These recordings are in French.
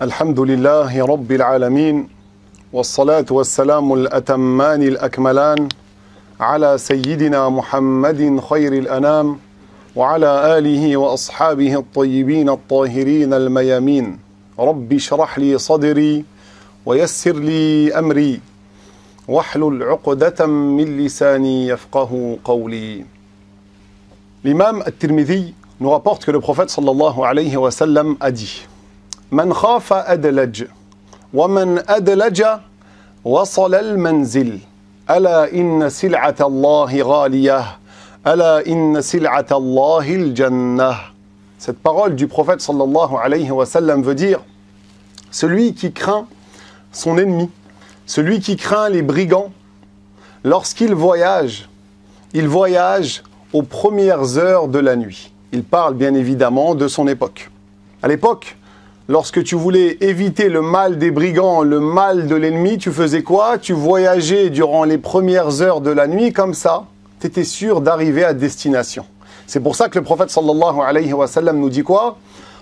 الحمد لله رب العالمين والصلاة والسلام الأتمان الأكملان على سيدنا محمد خير الأنام وعلى آله وأصحابه الطيبين الطاهرين الميامين رب اشرح لي صدري ويسر لي أمري واحلل عقدة من لساني يفقه قولي. L'imam At-Tirmidhi nous rapporte que le prophète sallallahu alayhi wa sallam a dit: Man khafa adlaj, wa man adlaja wasal al-manzil, ala inna sil'ata Allahi ghaliyah, ala inna sil'ata Allahi al-jannah. Cette parole du prophète sallallahu alayhi wa sallam veut dire: celui qui craint son ennemi, celui qui craint les brigands, lorsqu'il voyage aux premières heures de la nuit. Il parle bien évidemment de son époque. À l'époque, lorsque tu voulais éviter le mal des brigands, le mal de l'ennemi, tu faisais quoi? Tu voyageais durant les premières heures de la nuit, comme ça, tu étais sûr d'arriver à destination. C'est pour ça que le prophète sallallahu alayhi wa sallam nous dit quoi?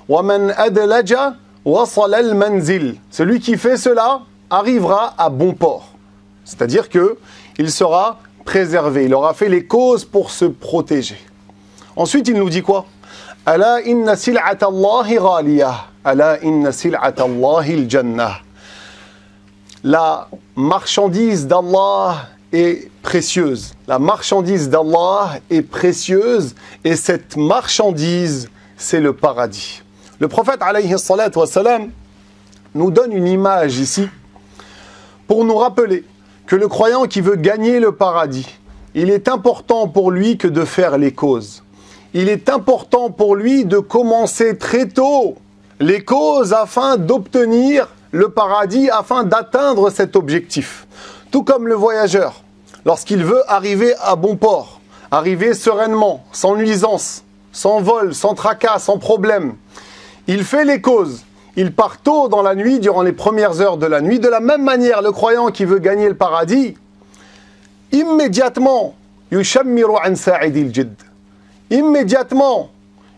وَمَنْ أَدْلَجَ وَصَلَ الْمَنْزِلِ. Celui qui fait cela arrivera à bon port. C'est-à-dire que il sera préservé, il aura fait les causes pour se protéger. Ensuite, il nous dit quoi? Ala inna sil'ata Allahi ghaliyah, ala inna sil'ata Allahi al-jannah. La marchandise d'Allah est précieuse. La marchandise d'Allah est précieuse et cette marchandise, c'est le paradis. Le prophète alayhi salatu wa salam nous donne une image ici pour nous rappeler que le croyant qui veut gagner le paradis, il est important pour lui que de faire les causes. Il est important pour lui de commencer très tôt les causes afin d'obtenir le paradis, afin d'atteindre cet objectif. Tout comme le voyageur, lorsqu'il veut arriver à bon port, arriver sereinement, sans nuisance, sans vol, sans tracas, sans problème, il fait les causes. Il part tôt dans la nuit, durant les premières heures de la nuit. De la même manière, le croyant qui veut gagner le paradis, immédiatement, immédiatement,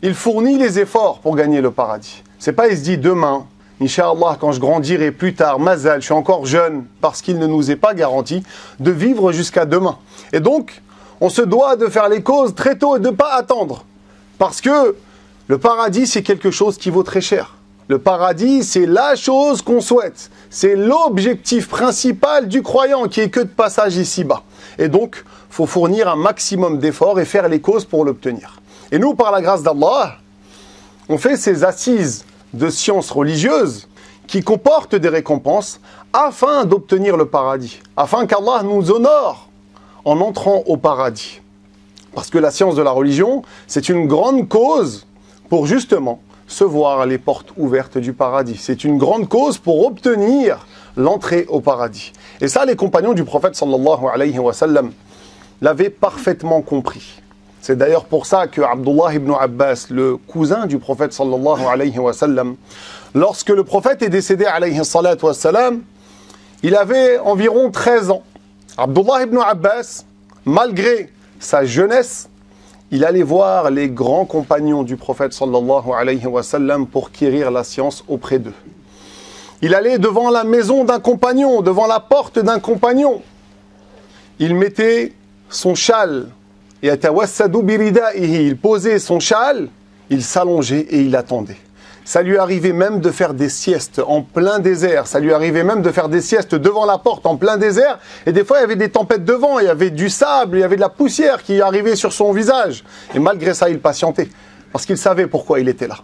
il fournit les efforts pour gagner le paradis. C'est pas il se dit demain, Inch'Allah, quand je grandirai plus tard, mazal, je suis encore jeune, parce qu'il ne nous est pas garanti de vivre jusqu'à demain. Et donc, on se doit de faire les causes très tôt et de ne pas attendre. Parce que le paradis, c'est quelque chose qui vaut très cher. Le paradis, c'est la chose qu'on souhaite. C'est l'objectif principal du croyant qui est que de passage ici-bas. Et donc, il faut fournir un maximum d'efforts et faire les causes pour l'obtenir. Et nous, par la grâce d'Allah, on fait ces assises de sciences religieuses qui comportent des récompenses afin d'obtenir le paradis. Afin qu'Allah nous honore en entrant au paradis. Parce que la science de la religion, c'est une grande cause pour justement se voir les portes ouvertes du paradis. C'est une grande cause pour obtenir l'entrée au paradis. Et ça, les compagnons du prophète sallallahu alayhi wa sallam l'avaient parfaitement compris. C'est d'ailleurs pour ça que Abdullah ibn Abbas, le cousin du prophète sallallahu alayhi wa sallam, lorsque le prophète est décédé alayhi salatu wa sallam, il avait environ 13 ans. Abdullah ibn Abbas, malgré sa jeunesse, il allait voir les grands compagnons du prophète sallallahu alayhi wa sallam pour quérir la science auprès d'eux. Il allait devant la maison d'un compagnon, devant la porte d'un compagnon. Il mettait son châle, et il posait son châle, il s'allongeait et il attendait. Ça lui arrivait même de faire des siestes en plein désert. Ça lui arrivait même de faire des siestes devant la porte en plein désert. Et des fois, il y avait des tempêtes de vent, il y avait du sable, il y avait de la poussière qui arrivait sur son visage. Et malgré ça, il patientait. Parce qu'il savait pourquoi il était là.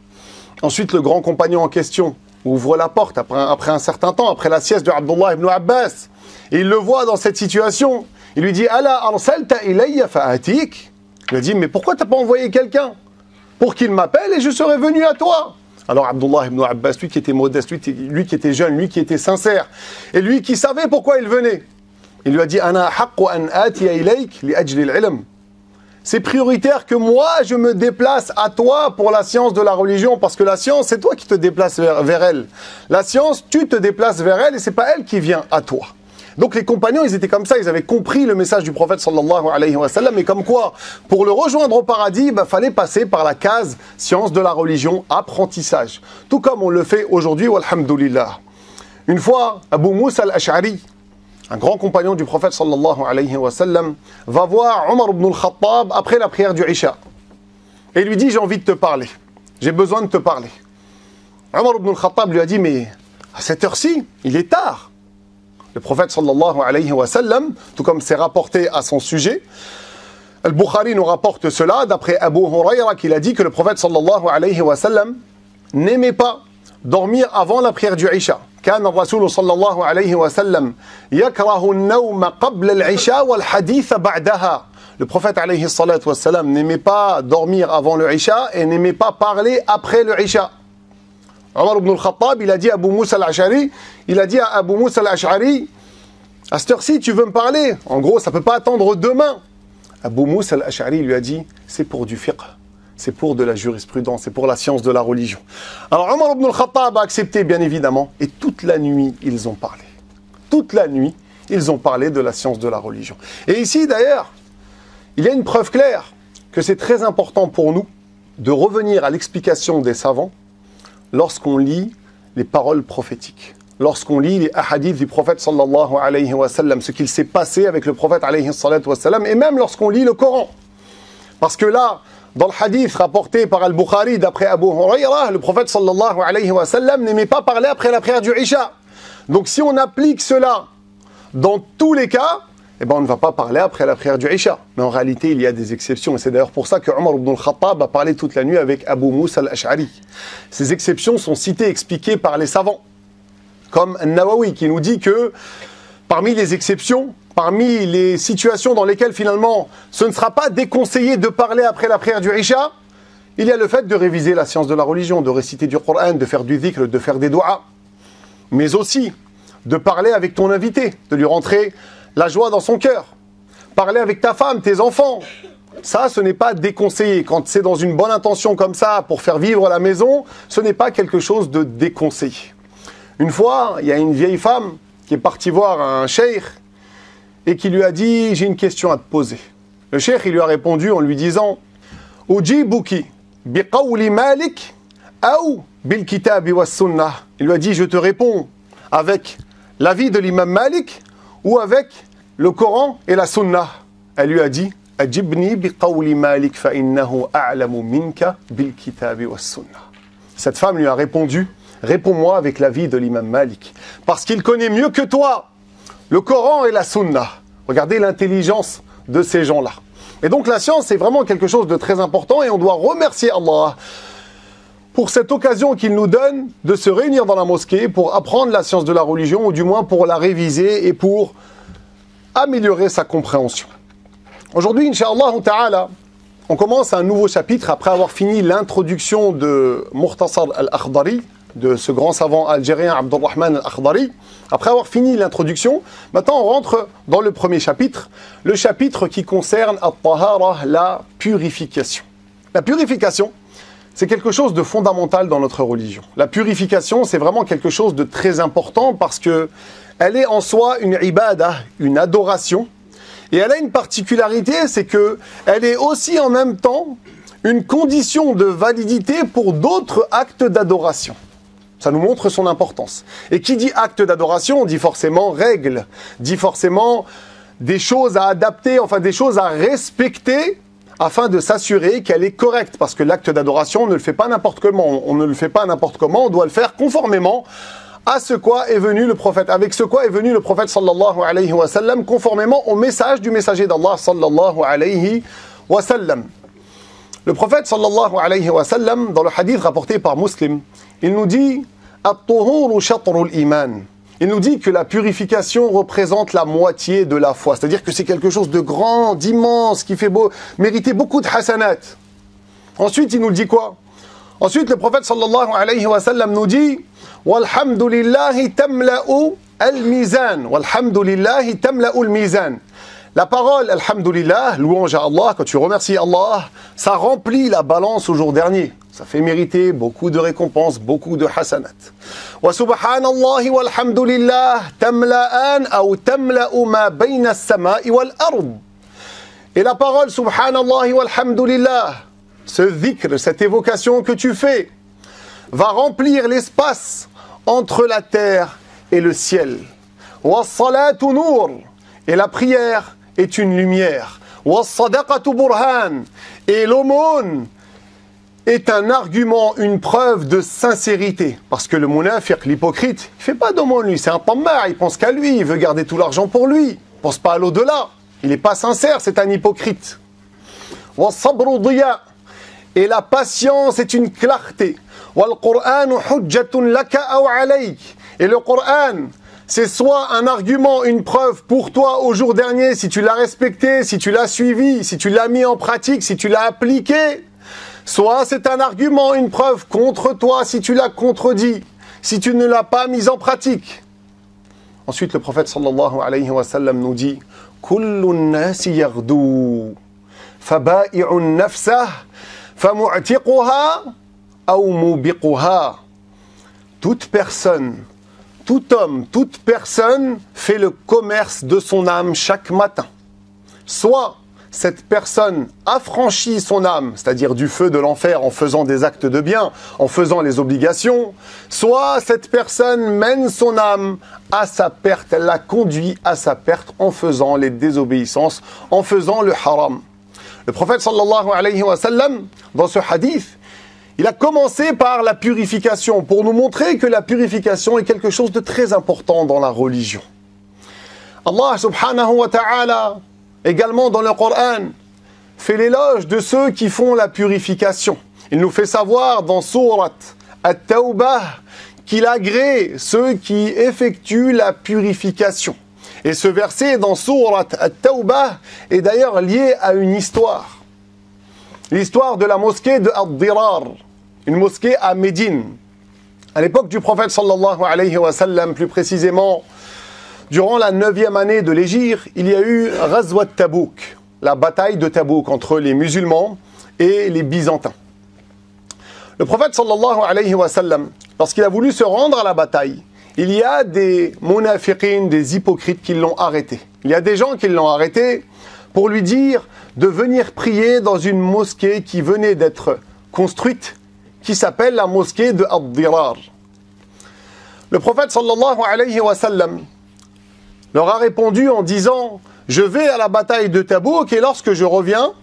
Ensuite, le grand compagnon en question ouvre la porte après un certain temps, après la sieste de Abdullah ibn Abbas. Et il le voit dans cette situation. Il lui dit, Ala arsalta ilayya fa'atik. Il lui dit, mais pourquoi tu n'as pas envoyé quelqu'un pour qu'il m'appelle et je serais venu à toi? Alors Abdullah ibn Abbas, lui qui était modeste, lui qui était jeune, lui qui était sincère, et lui qui savait pourquoi il venait, il lui a dit, Ana haqqu an atiya ilayk li ajli al-ilm. C'est prioritaire que moi, je me déplace à toi pour la science de la religion, parce que la science, c'est toi qui te déplaces vers elle. La science, tu te déplaces vers elle et c'est pas elle qui vient à toi. Donc les compagnons, ils étaient comme ça, ils avaient compris le message du prophète sallallahu alayhi wa sallam, et comme quoi, pour le rejoindre au paradis, fallait passer par la case science de la religion, apprentissage. Tout comme on le fait aujourd'hui, walhamdulillah. Une fois, Abu Musa al-Ash'ari, un grand compagnon du prophète sallallahu alayhi wa sallam, va voir Omar ibn al-Khattab après la prière du Isha. Et il lui dit, j'ai envie de te parler. J'ai besoin de te parler. Omar ibn al-Khattab lui a dit, mais à cette heure-ci, il est tard. Le prophète sallallahu alayhi wa sallam, tout comme c'est rapporté à son sujet, Al-Bukhari nous rapporte cela d'après Abu Hurayra qu'il a dit que le prophète sallallahu alayhi wa sallam n'aimait pas dormir avant la prière du Isha. كان الرسول صلى الله عليه وسلم يكره النوم قبل العشاء والحديث بعدها. Le prophète alayhi salatu wa sallam n'aimait pas dormir avant le Isha et n'aimait pas parler après le Isha. Omar ibn al-Khattab, il a dit à Abu Musa al-Ash'ari, à cette heure-ci, tu veux me parler? En gros, ça ne peut pas attendre demain. Abu Musa al-Ash'ari lui a dit, c'est pour du fiqh, c'est pour de la jurisprudence, c'est pour la science de la religion. Alors Omar ibn al-Khattab a accepté, bien évidemment, et toute la nuit, ils ont parlé. Toute la nuit, ils ont parlé de la science de la religion. Et ici, d'ailleurs, il y a une preuve claire que c'est très important pour nous de revenir à l'explication des savants lorsqu'on lit les paroles prophétiques, lorsqu'on lit les hadiths du prophète sallallahu alayhi wa sallam, ce qu'il s'est passé avec le prophète alayhi salatu wa sallam, et même lorsqu'on lit le Coran. Parce que là, dans le hadith rapporté par Al-Bukhari d'après Abu Hurayra, le prophète sallallahu alayhi wa sallam n'aimait pas parler après la prière du Isha. Donc si on applique cela dans tous les cas, eh ben on ne va pas parler après la prière du Isha. Mais en réalité, il y a des exceptions. Et c'est d'ailleurs pour ça que Omar ibn al-Khattab a parlé toute la nuit avec Abu Musa al-Ash'ari. Ces exceptions sont citées, expliquées par les savants. Comme Nawawi qui nous dit que parmi les exceptions, parmi les situations dans lesquelles finalement ce ne sera pas déconseillé de parler après la prière du Isha, il y a le fait de réviser la science de la religion, de réciter du Coran, de faire du dhikr, de faire des du'as. Mais aussi de parler avec ton invité, de lui rentrer la joie dans son cœur. Parler avec ta femme, tes enfants. Ça, ce n'est pas déconseillé. Quand c'est dans une bonne intention comme ça, pour faire vivre la maison, ce n'est pas quelque chose de déconseillé. Une fois, il y a une vieille femme qui est partie voir un cheikh et qui lui a dit « J'ai une question à te poser ». Le cheikh, il lui a répondu en lui disant « Ujibuki biqawli Malik ou bil kitabi was sunnah ». Il lui a dit « Je te réponds avec l'avis de l'imam Malik ou avec le Coran et la Sunna ». Elle lui a dit « Ajibni biqawli Malik fa innahu a'lamu minka bil kitabi was sunnah ». Cette femme lui a répondu « Réponds-moi avec l'avis de l'imam Malik, parce qu'il connaît mieux que toi le Coran et la Sunna ». Regardez l'intelligence de ces gens-là. Et donc la science, c'est vraiment quelque chose de très important et on doit remercier Allah pour cette occasion qu'il nous donne de se réunir dans la mosquée pour apprendre la science de la religion, ou du moins pour la réviser et pour améliorer sa compréhension. Aujourd'hui, Inch'Allah Ta'ala, on commence un nouveau chapitre après avoir fini l'introduction de Mukhtasar al-Akhdari, de ce grand savant algérien Abdurrahman al-Akhdari. Après avoir fini l'introduction, maintenant on rentre dans le premier chapitre, le chapitre qui concerne at-tahara, la purification. La purification, c'est quelque chose de fondamental dans notre religion. La purification, c'est vraiment quelque chose de très important parce que elle est en soi une ibadah, une adoration. Et elle a une particularité, c'est que elle est aussi en même temps une condition de validité pour d'autres actes d'adoration. Ça nous montre son importance. Et qui dit acte d'adoration, dit forcément règle, dit forcément des choses à adapter, enfin des choses à respecter, afin de s'assurer qu'elle est correcte. Parce que l'acte d'adoration, on ne le fait pas n'importe comment. On ne le fait pas n'importe comment, on doit le faire conformément à ce quoi est venu le prophète. Avec ce quoi est venu le prophète sallallahu alayhi wa sallam, conformément au message du messager d'Allah sallallahu alayhi wa sallam. Le prophète sallallahu alayhi wa sallam, dans le hadith rapporté par Muslim, il nous dit « At-tuhuru shatrul iman ». Il nous dit que la purification représente la moitié de la foi. C'est-à-dire que c'est quelque chose de grand, d'immense, qui fait mériter beaucoup de hasanat. Ensuite, il nous dit quoi? Ensuite, le prophète sallallahu alayhi wa sallam nous dit « Walhamdulillahi tamla'u al-mizan ». Walhamdulillahi tamla'u al-mizan. La parole, alhamdulillah, louange à Allah, quand tu remercies Allah, ça remplit la balance au jour dernier. Ça fait mériter beaucoup de récompenses, beaucoup de hasanat. Wa subhanallahi walhamdulillah tamla'an ou tamla'u ma bayna as-sama'i wal ard. Et la parole subhanallahi walhamdulillah, ce dhikr, cette évocation que tu fais, va remplir l'espace entre la terre et le ciel. Wa salatu nur, et la prière est une lumière. Wa sadaqatu burhan, et l'aumône est un argument, une preuve de sincérité. Parce que le munafiq, l'hypocrite, il ne fait pas d'aumône, lui, c'est un tammar, il pense qu'à lui, il veut garder tout l'argent pour lui, il ne pense pas à l'au-delà, il n'est pas sincère, c'est un hypocrite. Wa sabru diya, et la patience est une clarté. Wal Qur'anu hujjatun laka aw alayk, et le Qur'an, c'est soit un argument, une preuve pour toi au jour dernier, si tu l'as respecté, si tu l'as suivi, si tu l'as mis en pratique, si tu l'as appliqué, soit c'est un argument, une preuve contre toi si tu l'as contredit, si tu ne l'as pas mis en pratique. Ensuite, le prophète sallallahu alayhi wa sallam nous dit « Kullun nasi yaghdou, faba'i'un nafsah, famu'tiquha, aw mubiquha » Toute personne, tout homme, toute personne fait le commerce de son âme chaque matin. Soit cette personne affranchit son âme, c'est-à-dire du feu de l'enfer en faisant des actes de bien, en faisant les obligations, soit cette personne mène son âme à sa perte, elle la conduit à sa perte en faisant les désobéissances, en faisant le haram. Le prophète sallallahu alayhi wa sallam, dans ce hadith, il a commencé par la purification, pour nous montrer que la purification est quelque chose de très important dans la religion. Allah subhanahu wa ta'ala, également dans le Coran, fait l'éloge de ceux qui font la purification. Il nous fait savoir dans Surat At-Tawbah qu'il agrée ceux qui effectuent la purification. Et ce verset dans Surat At-Tawbah est d'ailleurs lié à une histoire. L'histoire de la mosquée de Ad-Dirar, une mosquée à Médine. À l'époque du prophète sallallahu alayhi wa sallam, plus précisément, durant la 9e année de l'Hégire, il y a eu Ghazwat Tabouk, la bataille de Tabouk entre les musulmans et les Byzantins. Le prophète sallallahu alayhi wa sallam, lorsqu'il a voulu se rendre à la bataille, il y a des munafiqin, des hypocrites qui l'ont arrêté. Il y a des gens qui l'ont arrêté pour lui dire de venir prier dans une mosquée qui venait d'être construite, qui s'appelle la mosquée de Ad-Dirar. Le prophète sallallahu alayhi wa sallam leur a répondu en disant « Je vais à la bataille de Tabouk et lorsque je reviens,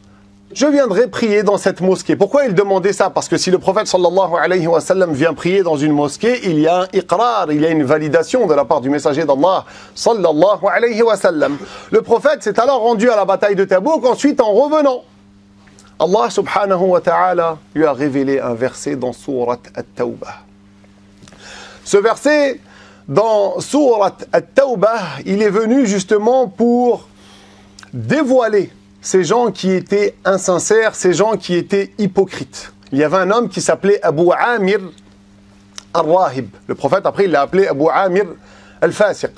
je viendrai prier dans cette mosquée. » Pourquoi il demandait ça? Parce que si le prophète sallallahu alayhi wa sallam vient prier dans une mosquée, il y a un iqrar, il y a une validation de la part du messager d'Allah sallallahu alayhi wa sallam. Le prophète s'est alors rendu à la bataille de Tabouk, ensuite en revenant. Allah subhanahu wa ta'ala lui a révélé un verset dans Surat At-Tawbah. Ce verset, dans Surat At-Tawbah, il est venu justement pour dévoiler ces gens qui étaient insincères, ces gens qui étaient hypocrites. Il y avait un homme qui s'appelait Abu Amir al-Rahib. Le prophète, après, il l'a appelé Abu Amir al-Fasiq.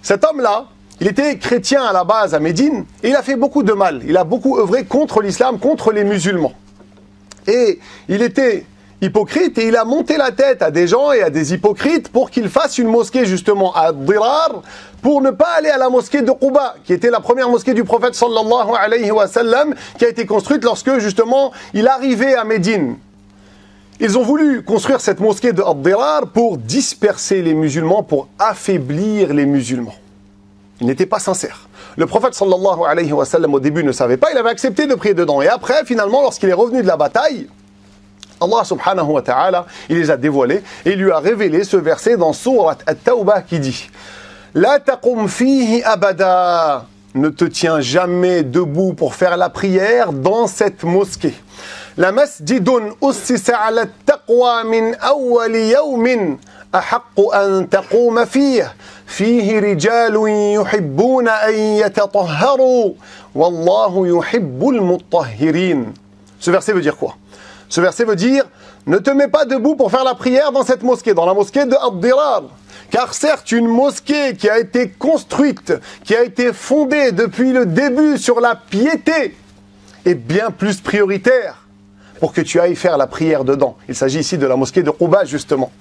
Cet homme-là, il était chrétien à la base à Médine et il a fait beaucoup de mal. Il a beaucoup œuvré contre l'islam, contre les musulmans. Et il était hypocrite et il a monté la tête à des gens et à des hypocrites pour qu'ils fassent une mosquée justement à Dirar pour ne pas aller à la mosquée de Quba, qui était la première mosquée du prophète sallallahu alayhi wa sallam, qui a été construite lorsque justement il arrivait à Médine. Ils ont voulu construire cette mosquée de Ad-Dirar pour disperser les musulmans, pour affaiblir les musulmans. Ils n'étaient pas sincères. Le prophète sallallahu alayhi wa sallam au début ne savait pas, il avait accepté de prier dedans. Et après, finalement, lorsqu'il est revenu de la bataille, Allah subhanahu wa ta'ala, il les a dévoilés et il lui a révélé ce verset dans Surat At-Tawbah qui dit « La taqum fihi abada » Ne te tiens jamais debout pour faire la prière dans cette mosquée. La masjidun ussisa ala taqwa min awwali yawmin ahaqqu an taquma fihi fihi rijalun yuhibbuna an yatatahharu wallahu yuhibbul mutahhirin. Ce verset veut dire quoi? Ce verset veut dire ne te mets pas debout pour faire la prière dans cette mosquée, dans la mosquée de Ad-Dirar. Car certes, une mosquée qui a été construite, qui a été fondée depuis le début sur la piété, est bien plus prioritaire. pour que tu ailles faire la prière dedans. Il s'agit ici de la mosquée de Quba, justement.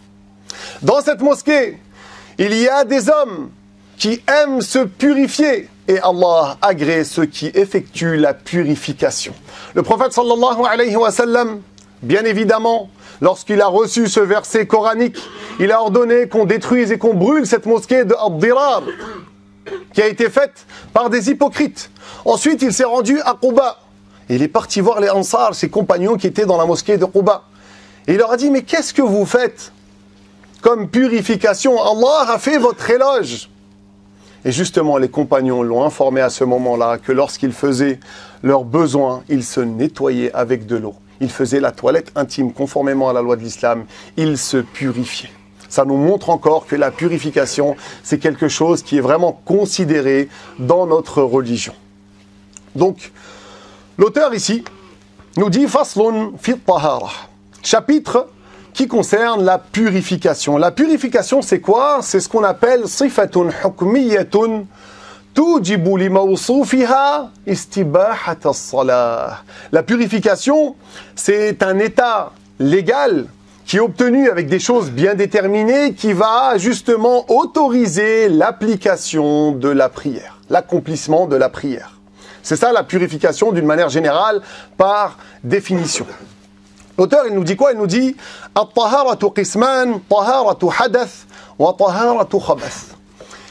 Dans cette mosquée, il y a des hommes qui aiment se purifier et Allah agrée ceux qui effectuent la purification. Le prophète sallallahu alayhi wa sallam, bien évidemment, lorsqu'il a reçu ce verset coranique, il a ordonné qu'on détruise et qu'on brûle cette mosquée de Ad-Dirar qui a été faite par des hypocrites. Ensuite, il s'est rendu à Quba. Il est parti voir les Ansar, ses compagnons qui étaient dans la mosquée de Quba. Et il leur a dit, mais qu'est-ce que vous faites comme purification? Allah a fait votre éloge. Et justement, les compagnons l'ont informé à ce moment-là que lorsqu'ils faisaient leurs besoins, ils se nettoyaient avec de l'eau. Ils faisaient la toilette intime conformément à la loi de l'islam. Ils se purifiaient. Ça nous montre encore que la purification, c'est quelque chose qui est vraiment considéré dans notre religion. Donc, l'auteur ici nous dit « Faslun fi tahara » chapitre qui concerne la purification. La purification, c'est quoi? C'est ce qu'on appelle « sifatun hukmiyatun tujibu li mawsufiha istibahat as-salah ». La purification, c'est un état légal qui est obtenu avec des choses bien déterminées, qui va justement autoriser l'application de la prière, l'accomplissement de la prière. C'est ça la purification d'une manière générale, par définition. L'auteur, il nous dit quoi? Il nous dit « At-taharatu qisman, taharatu hadath, wa taharatu khabath ».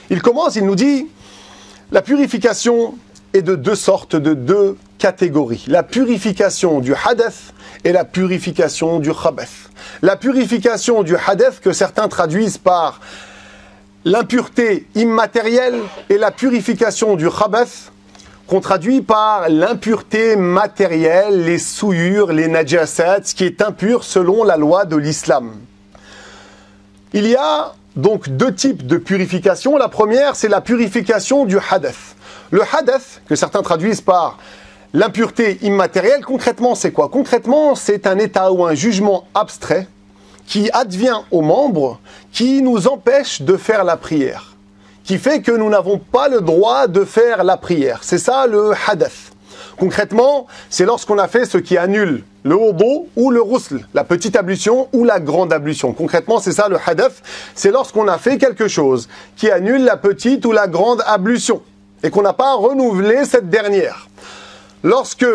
Il commence, il nous dit « La purification est de deux sortes, de deux catégories. La purification du hadath et la purification du khabath. La purification du hadath, que certains traduisent par l'impureté immatérielle, et la purification du khabath, qu'on traduit par l'impureté matérielle, les souillures, les najasat, ce qui est impur selon la loi de l'islam. Il y a donc deux types de purification. La première, c'est la purification du hadath. Le hadath, que certains traduisent par l'impureté immatérielle, concrètement, c'est quoi? Concrètement, c'est un état ou un jugement abstrait qui advient aux membres, qui nous empêche de faire la prière, qui fait que nous n'avons pas le droit de faire la prière. C'est ça le hadath. Concrètement, c'est lorsqu'on a fait ce qui annule le wudu ou le ghusl, la petite ablution ou la grande ablution. Concrètement, c'est ça le hadath. C'est lorsqu'on a fait quelque chose qui annule la petite ou la grande ablution et qu'on n'a pas renouvelé cette dernière. Lorsque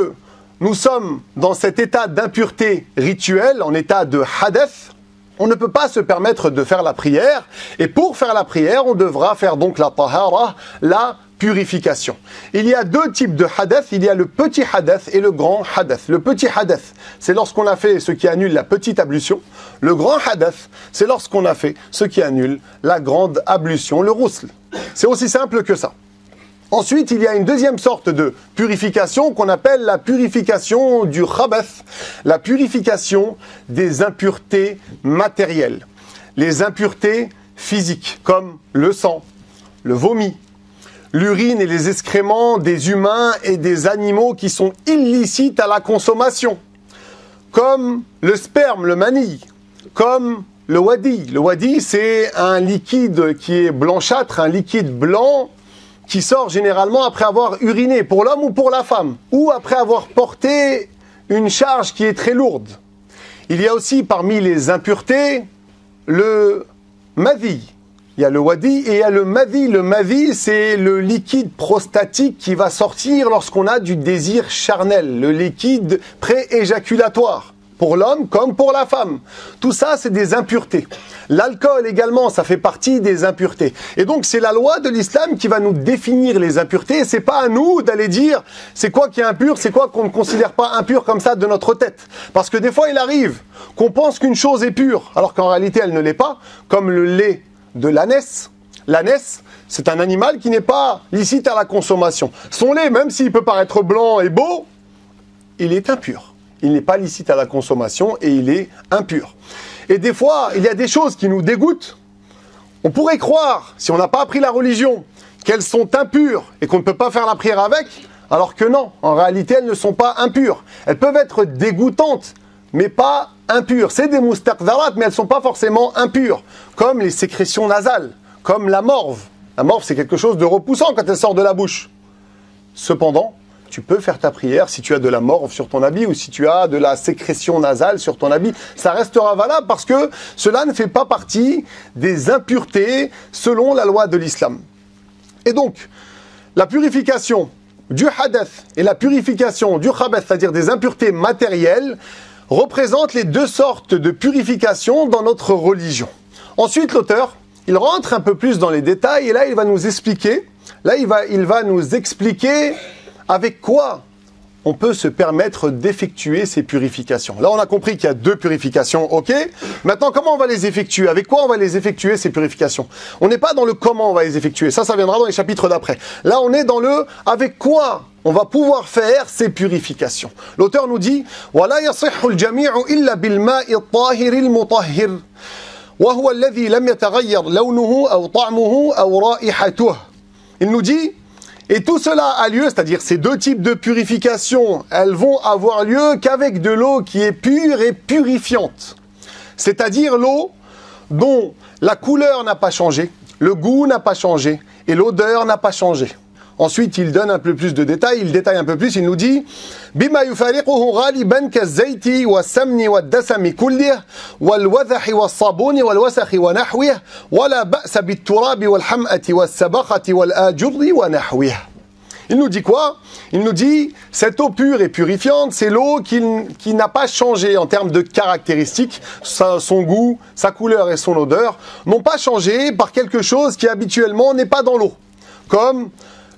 nous sommes dans cet état d'impureté rituelle, en état de hadath, on ne peut pas se permettre de faire la prière. Et pour faire la prière, on devra faire donc la tahara, la purification. Il y a deux types de hadath. Il y a le petit hadath et le grand hadath. Le petit hadath, c'est lorsqu'on a fait ce qui annule la petite ablution. Le grand hadath, c'est lorsqu'on a fait ce qui annule la grande ablution, le ghusl. C'est aussi simple que ça. Ensuite, il y a une deuxième sorte de purification qu'on appelle la purification du khabath, la purification des impuretés matérielles, les impuretés physiques comme le sang, le vomi, l'urine et les excréments des humains et des animaux qui sont illicites à la consommation, comme le sperme, le mani, comme le wadi. Le wadi, c'est un liquide qui est blanchâtre, un liquide blanc, qui sort généralement après avoir uriné, pour l'homme ou pour la femme, ou après avoir porté une charge qui est très lourde. Il y a aussi parmi les impuretés le madhi. Il y a le wadi et il y a le madhi. Le madhi, c'est le liquide prostatique qui va sortir lorsqu'on a du désir charnel, le liquide pré-éjaculatoire, pour l'homme comme pour la femme. Tout ça, c'est des impuretés. L'alcool également, ça fait partie des impuretés. Et donc, c'est la loi de l'islam qui va nous définir les impuretés. Et c'est pas à nous d'aller dire c'est quoi qui est impur, c'est quoi qu'on ne considère pas impur comme ça de notre tête. Parce que des fois, il arrive qu'on pense qu'une chose est pure, alors qu'en réalité, elle ne l'est pas, comme le lait de l'ânesse. L'ânesse, c'est un animal qui n'est pas licite à la consommation. Son lait, même s'il peut paraître blanc et beau, il est impur. Il n'est pas licite à la consommation et il est impur. Et des fois, il y a des choses qui nous dégoûtent. On pourrait croire, si on n'a pas appris la religion, qu'elles sont impures et qu'on ne peut pas faire la prière avec, alors que non, en réalité, elles ne sont pas impures. Elles peuvent être dégoûtantes, mais pas impures. C'est des mustaqdarat, mais elles ne sont pas forcément impures, comme les sécrétions nasales, comme la morve. La morve, c'est quelque chose de repoussant quand elle sort de la bouche. Cependant, tu peux faire ta prière si tu as de la morve sur ton habit ou si tu as de la sécrétion nasale sur ton habit. Ça restera valable parce que cela ne fait pas partie des impuretés selon la loi de l'islam. Et donc, la purification du hadath et la purification du khabath, c'est-à-dire des impuretés matérielles, représentent les deux sortes de purification dans notre religion. Ensuite, l'auteur, il rentre un peu plus dans les détails et là, il va nous expliquer, avec quoi on peut se permettre d'effectuer ces purifications. Là, on a compris qu'il y a deux purifications, ok? Maintenant, comment on va les effectuer? Avec quoi on va les effectuer, ces purifications? On n'est pas dans le comment on va les effectuer. Ça viendra dans les chapitres d'après. Là, on est dans le avec quoi on va pouvoir faire ces purifications. L'auteur nous dit « وَلَا يَصِحُّ الْجَمِيعُ إِلَّا بِالْمَاءِ الطَّاهِرِ الْمُطَهِّرِ وَهُوَ الَّذِي لَمْ يَتَغَيَّرْ لَوْنُهُ أَوْ طَعْمُهُ أَوْ رَائِحَتُهُ » Il nous dit et tout cela a lieu, c'est-à-dire ces deux types de purification, elles vont avoir lieu qu'avec de l'eau qui est pure et purifiante. C'est-à-dire l'eau dont la couleur n'a pas changé, le goût n'a pas changé et l'odeur n'a pas changé. Ensuite, il donne un peu plus de détails, il détaille un peu plus, il nous dit بما يفارقه غالبا كالزيت والسمن والدسم كله والوذح والصابون والوسخ ونحوه ولا بأس بالتراب والحمأة والسبخة والآجر ونحوه. Il nous dit quoi? Il nous dit cette eau pure et purifiante, c'est l'eau qui n'a pas changé en termes de caractéristiques, son goût, sa couleur et son odeur n'ont pas changé par quelque chose qui habituellement n'est pas dans l'eau, comme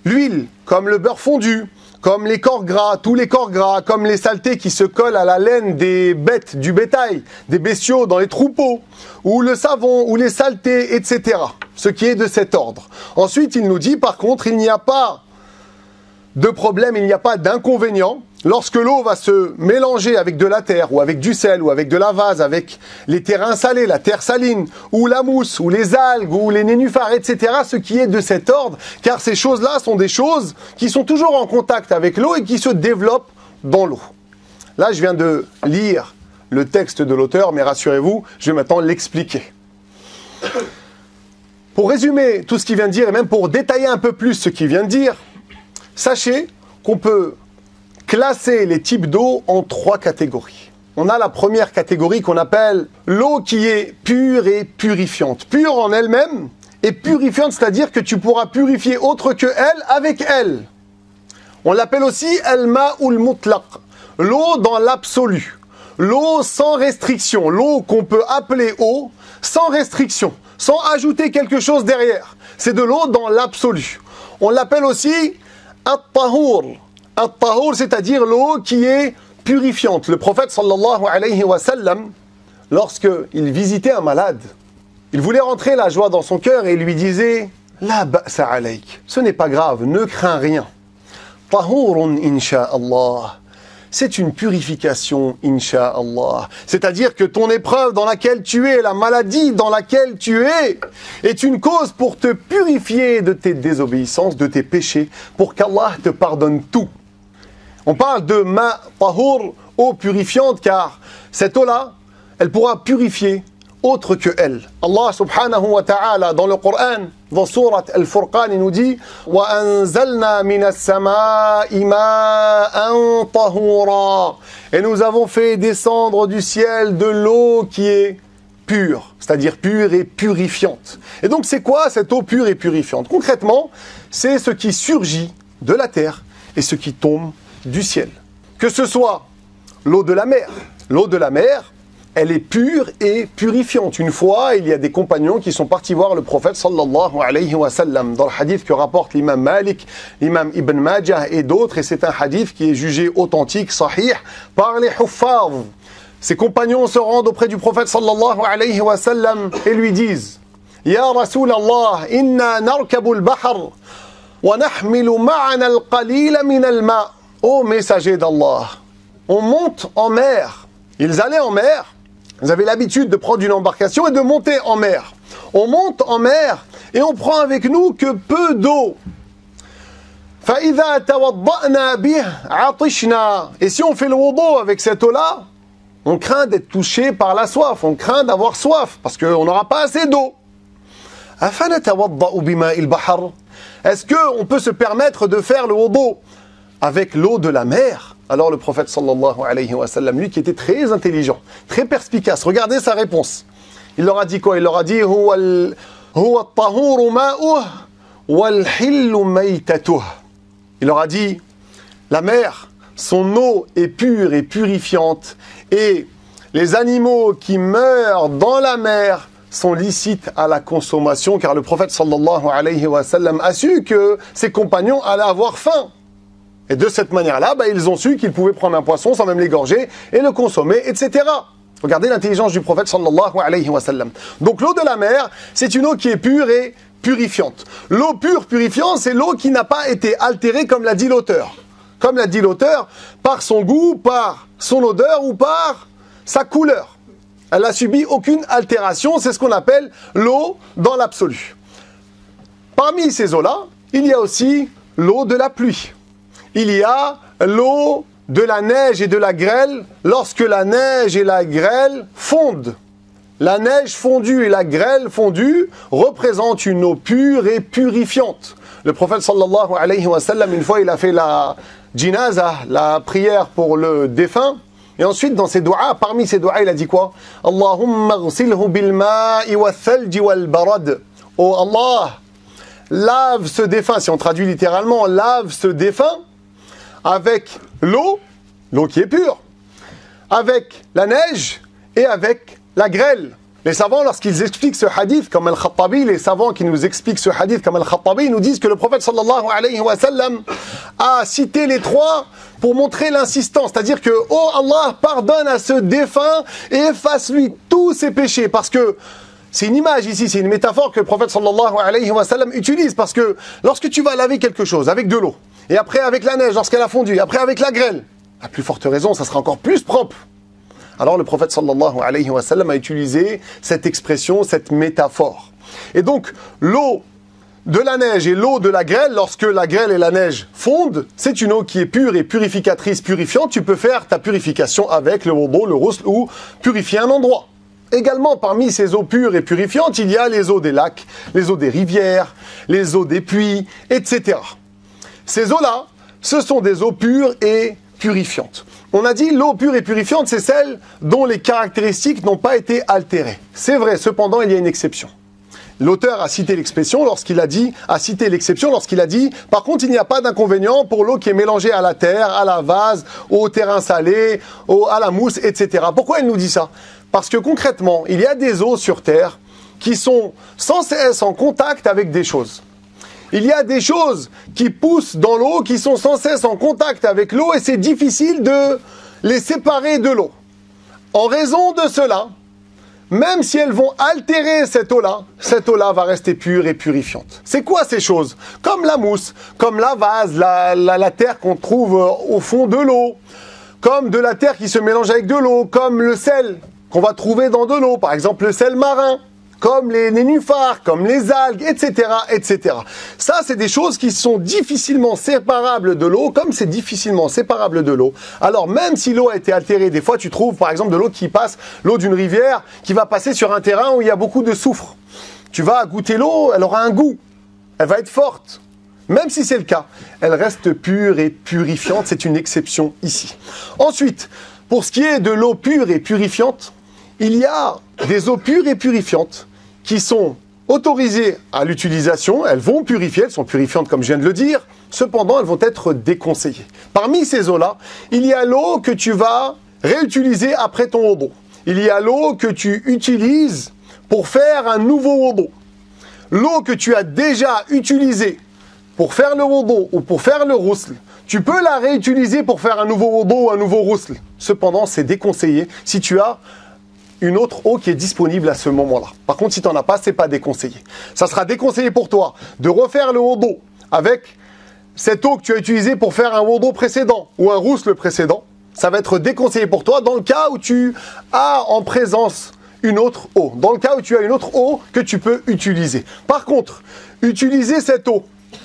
l'huile, comme le beurre fondu, comme les corps gras, tous les corps gras, comme les saletés qui se collent à la laine des bêtes, du bétail, des bestiaux dans les troupeaux, ou le savon, ou les saletés, etc. Ce qui est de cet ordre. Ensuite, il nous dit, par contre, il n'y a pas de problème, il n'y a pas d'inconvénient lorsque l'eau va se mélanger avec de la terre, ou avec du sel, ou avec de la vase, avec les terrains salés, la terre saline, ou la mousse, ou les algues, ou les nénuphars, etc., ce qui est de cet ordre, car ces choses-là sont des choses qui sont toujours en contact avec l'eau et qui se développent dans l'eau. Là, je viens de lire le texte de l'auteur, mais rassurez-vous, je vais maintenant l'expliquer. Pour résumer tout ce qu'il vient de dire, et même pour détailler un peu plus ce qu'il vient de dire, sachez qu'on peut classer les types d'eau en trois catégories. On a la première catégorie qu'on appelle l'eau qui est pure et purifiante. Pure en elle-même et purifiante, c'est-à-dire que tu pourras purifier autre que elle avec elle. On l'appelle aussi al-ma'ul mutlaq, l'eau dans l'absolu, l'eau sans restriction, l'eau qu'on peut appeler eau sans restriction, sans ajouter quelque chose derrière. C'est de l'eau dans l'absolu. On l'appelle aussi at-tahur. At-tahur, c'est-à-dire l'eau qui est purifiante. Le prophète sallallahu alayhi wa sallam, lorsqu'il visitait un malade, il voulait rentrer la joie dans son cœur et il lui disait « La ba'sa alayk » ce n'est pas grave, ne crains rien. « Tahurun insha'Allah » c'est une purification, insha'Allah. C'est-à-dire que ton épreuve dans laquelle tu es, la maladie dans laquelle tu es, est une cause pour te purifier de tes désobéissances, de tes péchés, pour qu'Allah te pardonne tout. On parle de ma tahur, eau purifiante, car cette eau-là, elle pourra purifier autre que elle. Allah subhanahu wa ta'ala, dans le Coran, dans Surat Al-Furqan, il nous dit وَأَنزَلْنَا مِنَ السَّمَاءِ مَاءً طَهُورًا. Et nous avons fait descendre du ciel de l'eau qui est pure, c'est-à-dire pure et purifiante. Et donc c'est quoi cette eau pure et purifiante? Concrètement, c'est ce qui surgit de la terre et ce qui tombe du ciel. Que ce soit l'eau de la mer. L'eau de la mer, elle est pure et purifiante. Une fois, il y a des compagnons qui sont partis voir le prophète sallallahu alayhi wa sallam dans le hadith que rapporte l'imam Malik, l'imam Ibn Majah et d'autres, et c'est un hadith qui est jugé authentique, sahih, par les huffaz. Ces compagnons se rendent auprès du prophète sallallahu alayhi wa sallam et lui disent « Ya Rasulallah, inna narkabu al-bahr wa nahmilu ma'ana al-qalila min al-ma'. » Ô messager d'Allah, on monte en mer. Ils allaient en mer. Ils avaient l'habitude de prendre une embarcation et de monter en mer. On monte en mer et on prend avec nous que peu d'eau. فَإِذَا تَوَضَّأْنَا بِهِ عَطِشْنَا. Et si on fait le wudu avec cette eau-là, on craint d'être touché par la soif. On craint d'avoir soif parce qu'on n'aura pas assez d'eau. أَفَنَتَوَضَّأُ بِمَاءِ الْبَحْرِ. Est-ce qu'on peut se permettre de faire le wudu avec l'eau de la mer? Alors le prophète sallallahu alayhi wa sallam, lui qui était très intelligent, très perspicace, regardez sa réponse. Il leur a dit quoi? Il leur a dit huwa at-tahuru ma'uh wal hillu maytatuh. Il leur a dit, la mer, son eau est pure et purifiante, et les animaux qui meurent dans la mer sont licites à la consommation, car le prophète sallallahu alayhi wa sallam a su que ses compagnons allaient avoir faim. Et de cette manière-là, ils ont su qu'ils pouvaient prendre un poisson sans même l'égorger et le consommer, etc. Regardez l'intelligence du prophète sallallahu alayhi wa sallam. Donc l'eau de la mer, c'est une eau qui est pure et purifiante. L'eau pure, purifiante, c'est l'eau qui n'a pas été altérée, comme l'a dit l'auteur. Comme l'a dit l'auteur, par son goût, par son odeur ou par sa couleur. Elle n'a subi aucune altération, c'est ce qu'on appelle l'eau dans l'absolu. Parmi ces eaux-là, il y a aussi l'eau de la pluie. Il y a l'eau de la neige et de la grêle lorsque la neige et la grêle fondent. La neige fondue et la grêle fondue représentent une eau pure et purifiante. Le prophète sallallahu alayhi wa sallam, une fois, il a fait la jinaza, la prière pour le défunt. Et ensuite, dans ses doigts, parmi ses doigts, il a dit quoi? Allahumma ghsilhu bil ma'i wa thalji wal barad. Oh Allah, lave ce défunt, si on traduit littéralement, lave ce défunt avec l'eau qui est pure, avec la neige et avec la grêle. Les savants, lorsqu'ils expliquent ce hadith, comme Al-Khattabi, les savants qui nous expliquent ce hadith, comme Al-Khattabi, nous disent que le prophète sallallahu alayhi wa sallam a cité les trois pour montrer l'insistance. C'est-à-dire que, oh Allah, pardonne à ce défunt et efface-lui tous ses péchés. Parce que c'est une image ici, c'est une métaphore que le prophète sallallahu alayhi wa sallam utilise. Parce que lorsque tu vas laver quelque chose avec de l'eau, et après avec la neige lorsqu'elle a fondu, et après avec la grêle, à plus forte raison, ça sera encore plus propre. Alors le prophète sallallahu alayhi wa sallam a utilisé cette expression, cette métaphore. Et donc, l'eau de la neige et l'eau de la grêle, lorsque la grêle et la neige fondent, c'est une eau qui est pure et purificatrice, purifiante. Tu peux faire ta purification avec le wudu, le ghusl ou purifier un endroit. Également, parmi ces eaux pures et purifiantes, il y a les eaux des lacs, les eaux des rivières, les eaux des puits, etc. Ces eaux-là, ce sont des eaux pures et purifiantes. On a dit l'eau pure et purifiante, c'est celle dont les caractéristiques n'ont pas été altérées. C'est vrai, cependant, il y a une exception. L'auteur a cité l'exception lorsqu'il a dit, par contre, il n'y a pas d'inconvénient pour l'eau qui est mélangée à la terre, à la vase, au terrain salé, à la mousse, etc. Pourquoi il nous dit ça? Parce que concrètement, il y a des eaux sur terre qui sont sans cesse en contact avec des choses. Il y a des choses qui poussent dans l'eau, qui sont sans cesse en contact avec l'eau, et c'est difficile de les séparer de l'eau. En raison de cela, même si elles vont altérer cette eau-là va rester pure et purifiante. C'est quoi ces choses? Comme la mousse, comme la vase, la terre qu'on trouve au fond de l'eau, comme de la terre qui se mélange avec de l'eau, comme le sel qu'on va trouver dans de l'eau, par exemple le sel marin, comme les nénuphars, comme les algues, etc., etc. Ça, c'est des choses qui sont difficilement séparables de l'eau, comme c'est difficilement séparable de l'eau. Alors, même si l'eau a été altérée, des fois, tu trouves, par exemple, de l'eau qui passe, l'eau d'une rivière, qui va passer sur un terrain où il y a beaucoup de soufre. Tu vas goûter l'eau, elle aura un goût. Elle va être forte. Même si c'est le cas, elle reste pure et purifiante. C'est une exception ici. Ensuite, pour ce qui est de l'eau pure et purifiante, il y a des eaux pures et purifiantes qui sont autorisées à l'utilisation, elles vont purifier, elles sont purifiantes comme je viens de le dire, cependant elles vont être déconseillées. Parmi ces eaux-là, il y a l'eau que tu vas réutiliser après ton wudu. Il y a l'eau que tu utilises pour faire un nouveau wudu. L'eau que tu as déjà utilisée pour faire le wudu ou pour faire le ghusl, tu peux la réutiliser pour faire un nouveau wudu ou un nouveau ghusl. Cependant, c'est déconseillé si tu as une autre eau qui est disponible à ce moment-là. Par contre, si tu n'en as pas, c'est pas déconseillé. Ça sera déconseillé pour toi de refaire le wudu avec cette eau que tu as utilisée pour faire un wudu précédent ou un ghusl précédent. Ça va être déconseillé pour toi dans le cas où tu as en présence une autre eau. Dans le cas où tu as une autre eau que tu peux utiliser. Par contre, utiliser cette eau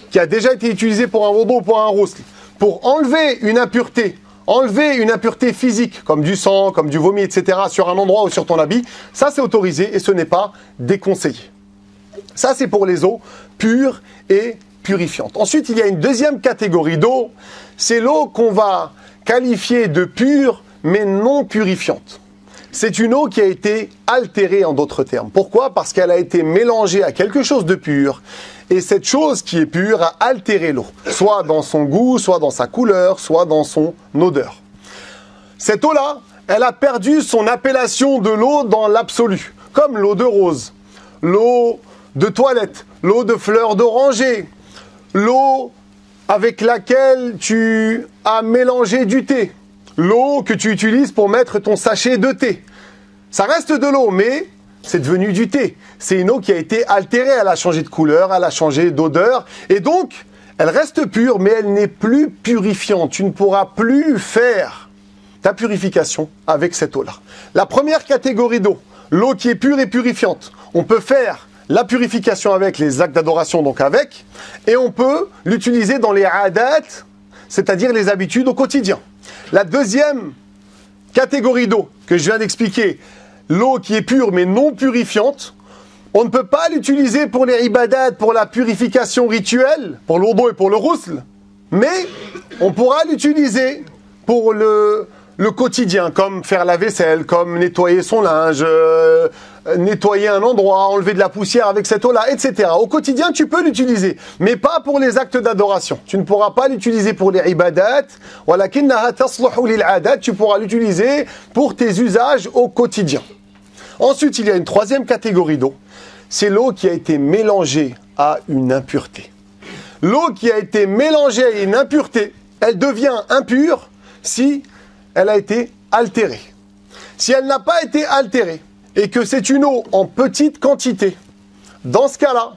qui a déjà été utilisée pour un wudu ou pour un ghusl, pour enlever une impureté physique, comme du sang, comme du vomi, etc., sur un endroit ou sur ton habit, ça c'est autorisé et ce n'est pas déconseillé. Ça c'est pour les eaux pures et purifiante. Ensuite, il y a une deuxième catégorie d'eau, c'est l'eau qu'on va qualifier de pure, mais non purifiante. C'est une eau qui a été altérée en d'autres termes. Pourquoi? Parce qu'elle a été mélangée à quelque chose de pur. Et cette chose qui est pure a altéré l'eau, soit dans son goût, soit dans sa couleur, soit dans son odeur. Cette eau-là, elle a perdu son appellation de l'eau dans l'absolu, comme l'eau de rose, l'eau de toilette, l'eau de fleurs d'oranger, l'eau avec laquelle tu as mélangé du thé, l'eau que tu utilises pour mettre ton sachet de thé. Ça reste de l'eau, mais c'est devenu du thé. C'est une eau qui a été altérée, elle a changé de couleur, elle a changé d'odeur, et donc elle reste pure, mais elle n'est plus purifiante. Tu ne pourras plus faire ta purification avec cette eau-là. La première catégorie d'eau, l'eau qui est pure et purifiante, on peut faire la purification avec les actes d'adoration, donc avec, et on peut l'utiliser dans les adat, c'est-à-dire les habitudes au quotidien. La deuxième catégorie d'eau que je viens d'expliquer, l'eau qui est pure mais non purifiante, on ne peut pas l'utiliser pour les ibadat, pour la purification rituelle, pour l'odo et pour le rousl, mais on pourra l'utiliser pour le quotidien, comme faire la vaisselle, comme nettoyer son linge, nettoyer un endroit, enlever de la poussière avec cette eau-là, etc. Au quotidien, tu peux l'utiliser, mais pas pour les actes d'adoration. Tu ne pourras pas l'utiliser pour les ibadat, tu pourras l'utiliser pour tes usages au quotidien. Ensuite, il y a une troisième catégorie d'eau, c'est l'eau qui a été mélangée à une impureté. L'eau qui a été mélangée à une impureté, elle devient impure si elle a été altérée. Si elle n'a pas été altérée et que c'est une eau en petite quantité, dans ce cas-là,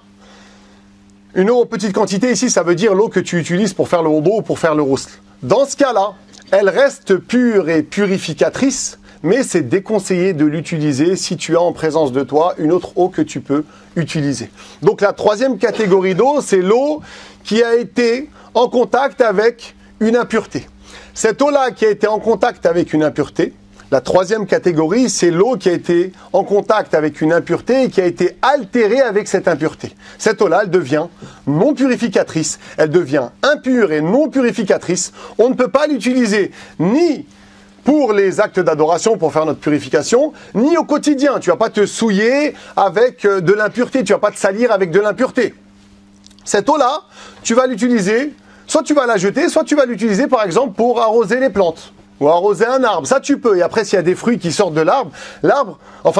une eau en petite quantité, ici, ça veut dire l'eau que tu utilises pour faire le wudu ou pour faire le rousl. Dans ce cas-là, elle reste pure et purificatrice, mais c'est déconseillé de l'utiliser si tu as en présence de toi une autre eau que tu peux utiliser. Donc la troisième catégorie d'eau, c'est l'eau qui a été en contact avec une impureté. Cette eau-là qui a été en contact avec une impureté, la troisième catégorie, c'est l'eau qui a été en contact avec une impureté et qui a été altérée avec cette impureté. Cette eau-là, elle devient non purificatrice, elle devient impure et non purificatrice. On ne peut pas l'utiliser ni pour les actes d'adoration, pour faire notre purification, ni au quotidien. Tu ne vas pas te souiller avec de l'impureté, tu ne vas pas te salir avec de l'impureté. Cette eau-là, tu vas l'utiliser, soit tu vas la jeter, soit tu vas l'utiliser par exemple pour arroser les plantes, ou arroser un arbre. Ça tu peux, et après s'il y a des fruits qui sortent de l'arbre,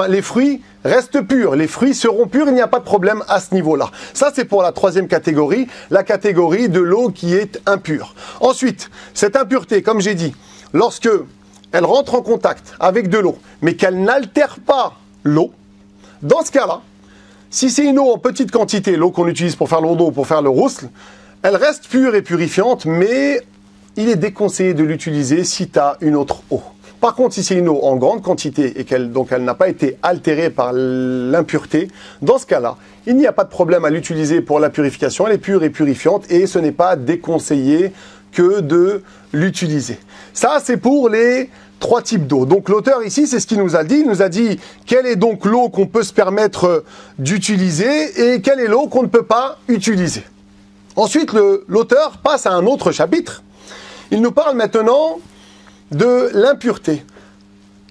les fruits restent purs, les fruits seront purs, il n'y a pas de problème à ce niveau-là. Ça c'est pour la troisième catégorie, la catégorie de l'eau qui est impure. Ensuite, cette impureté, comme j'ai dit, lorsque elle rentre en contact avec de l'eau, mais qu'elle n'altère pas l'eau, dans ce cas-là, si c'est une eau en petite quantité, l'eau qu'on utilise pour faire le wudu ou pour faire le rousl, elle reste pure et purifiante, mais il est déconseillé de l'utiliser si tu as une autre eau. Par contre, si c'est une eau en grande quantité et qu'elle n'a pas été altérée par l'impureté, dans ce cas-là, il n'y a pas de problème à l'utiliser pour la purification. Elle est pure et purifiante et ce n'est pas déconseillé que de l'utiliser. Ça, c'est pour les trois types d'eau. Donc l'auteur ici, c'est ce qu'il nous a dit. Il nous a dit quelle est donc l'eau qu'on peut se permettre d'utiliser et quelle est l'eau qu'on ne peut pas utiliser. Ensuite, l'auteur passe à un autre chapitre. Il nous parle maintenant de l'impureté.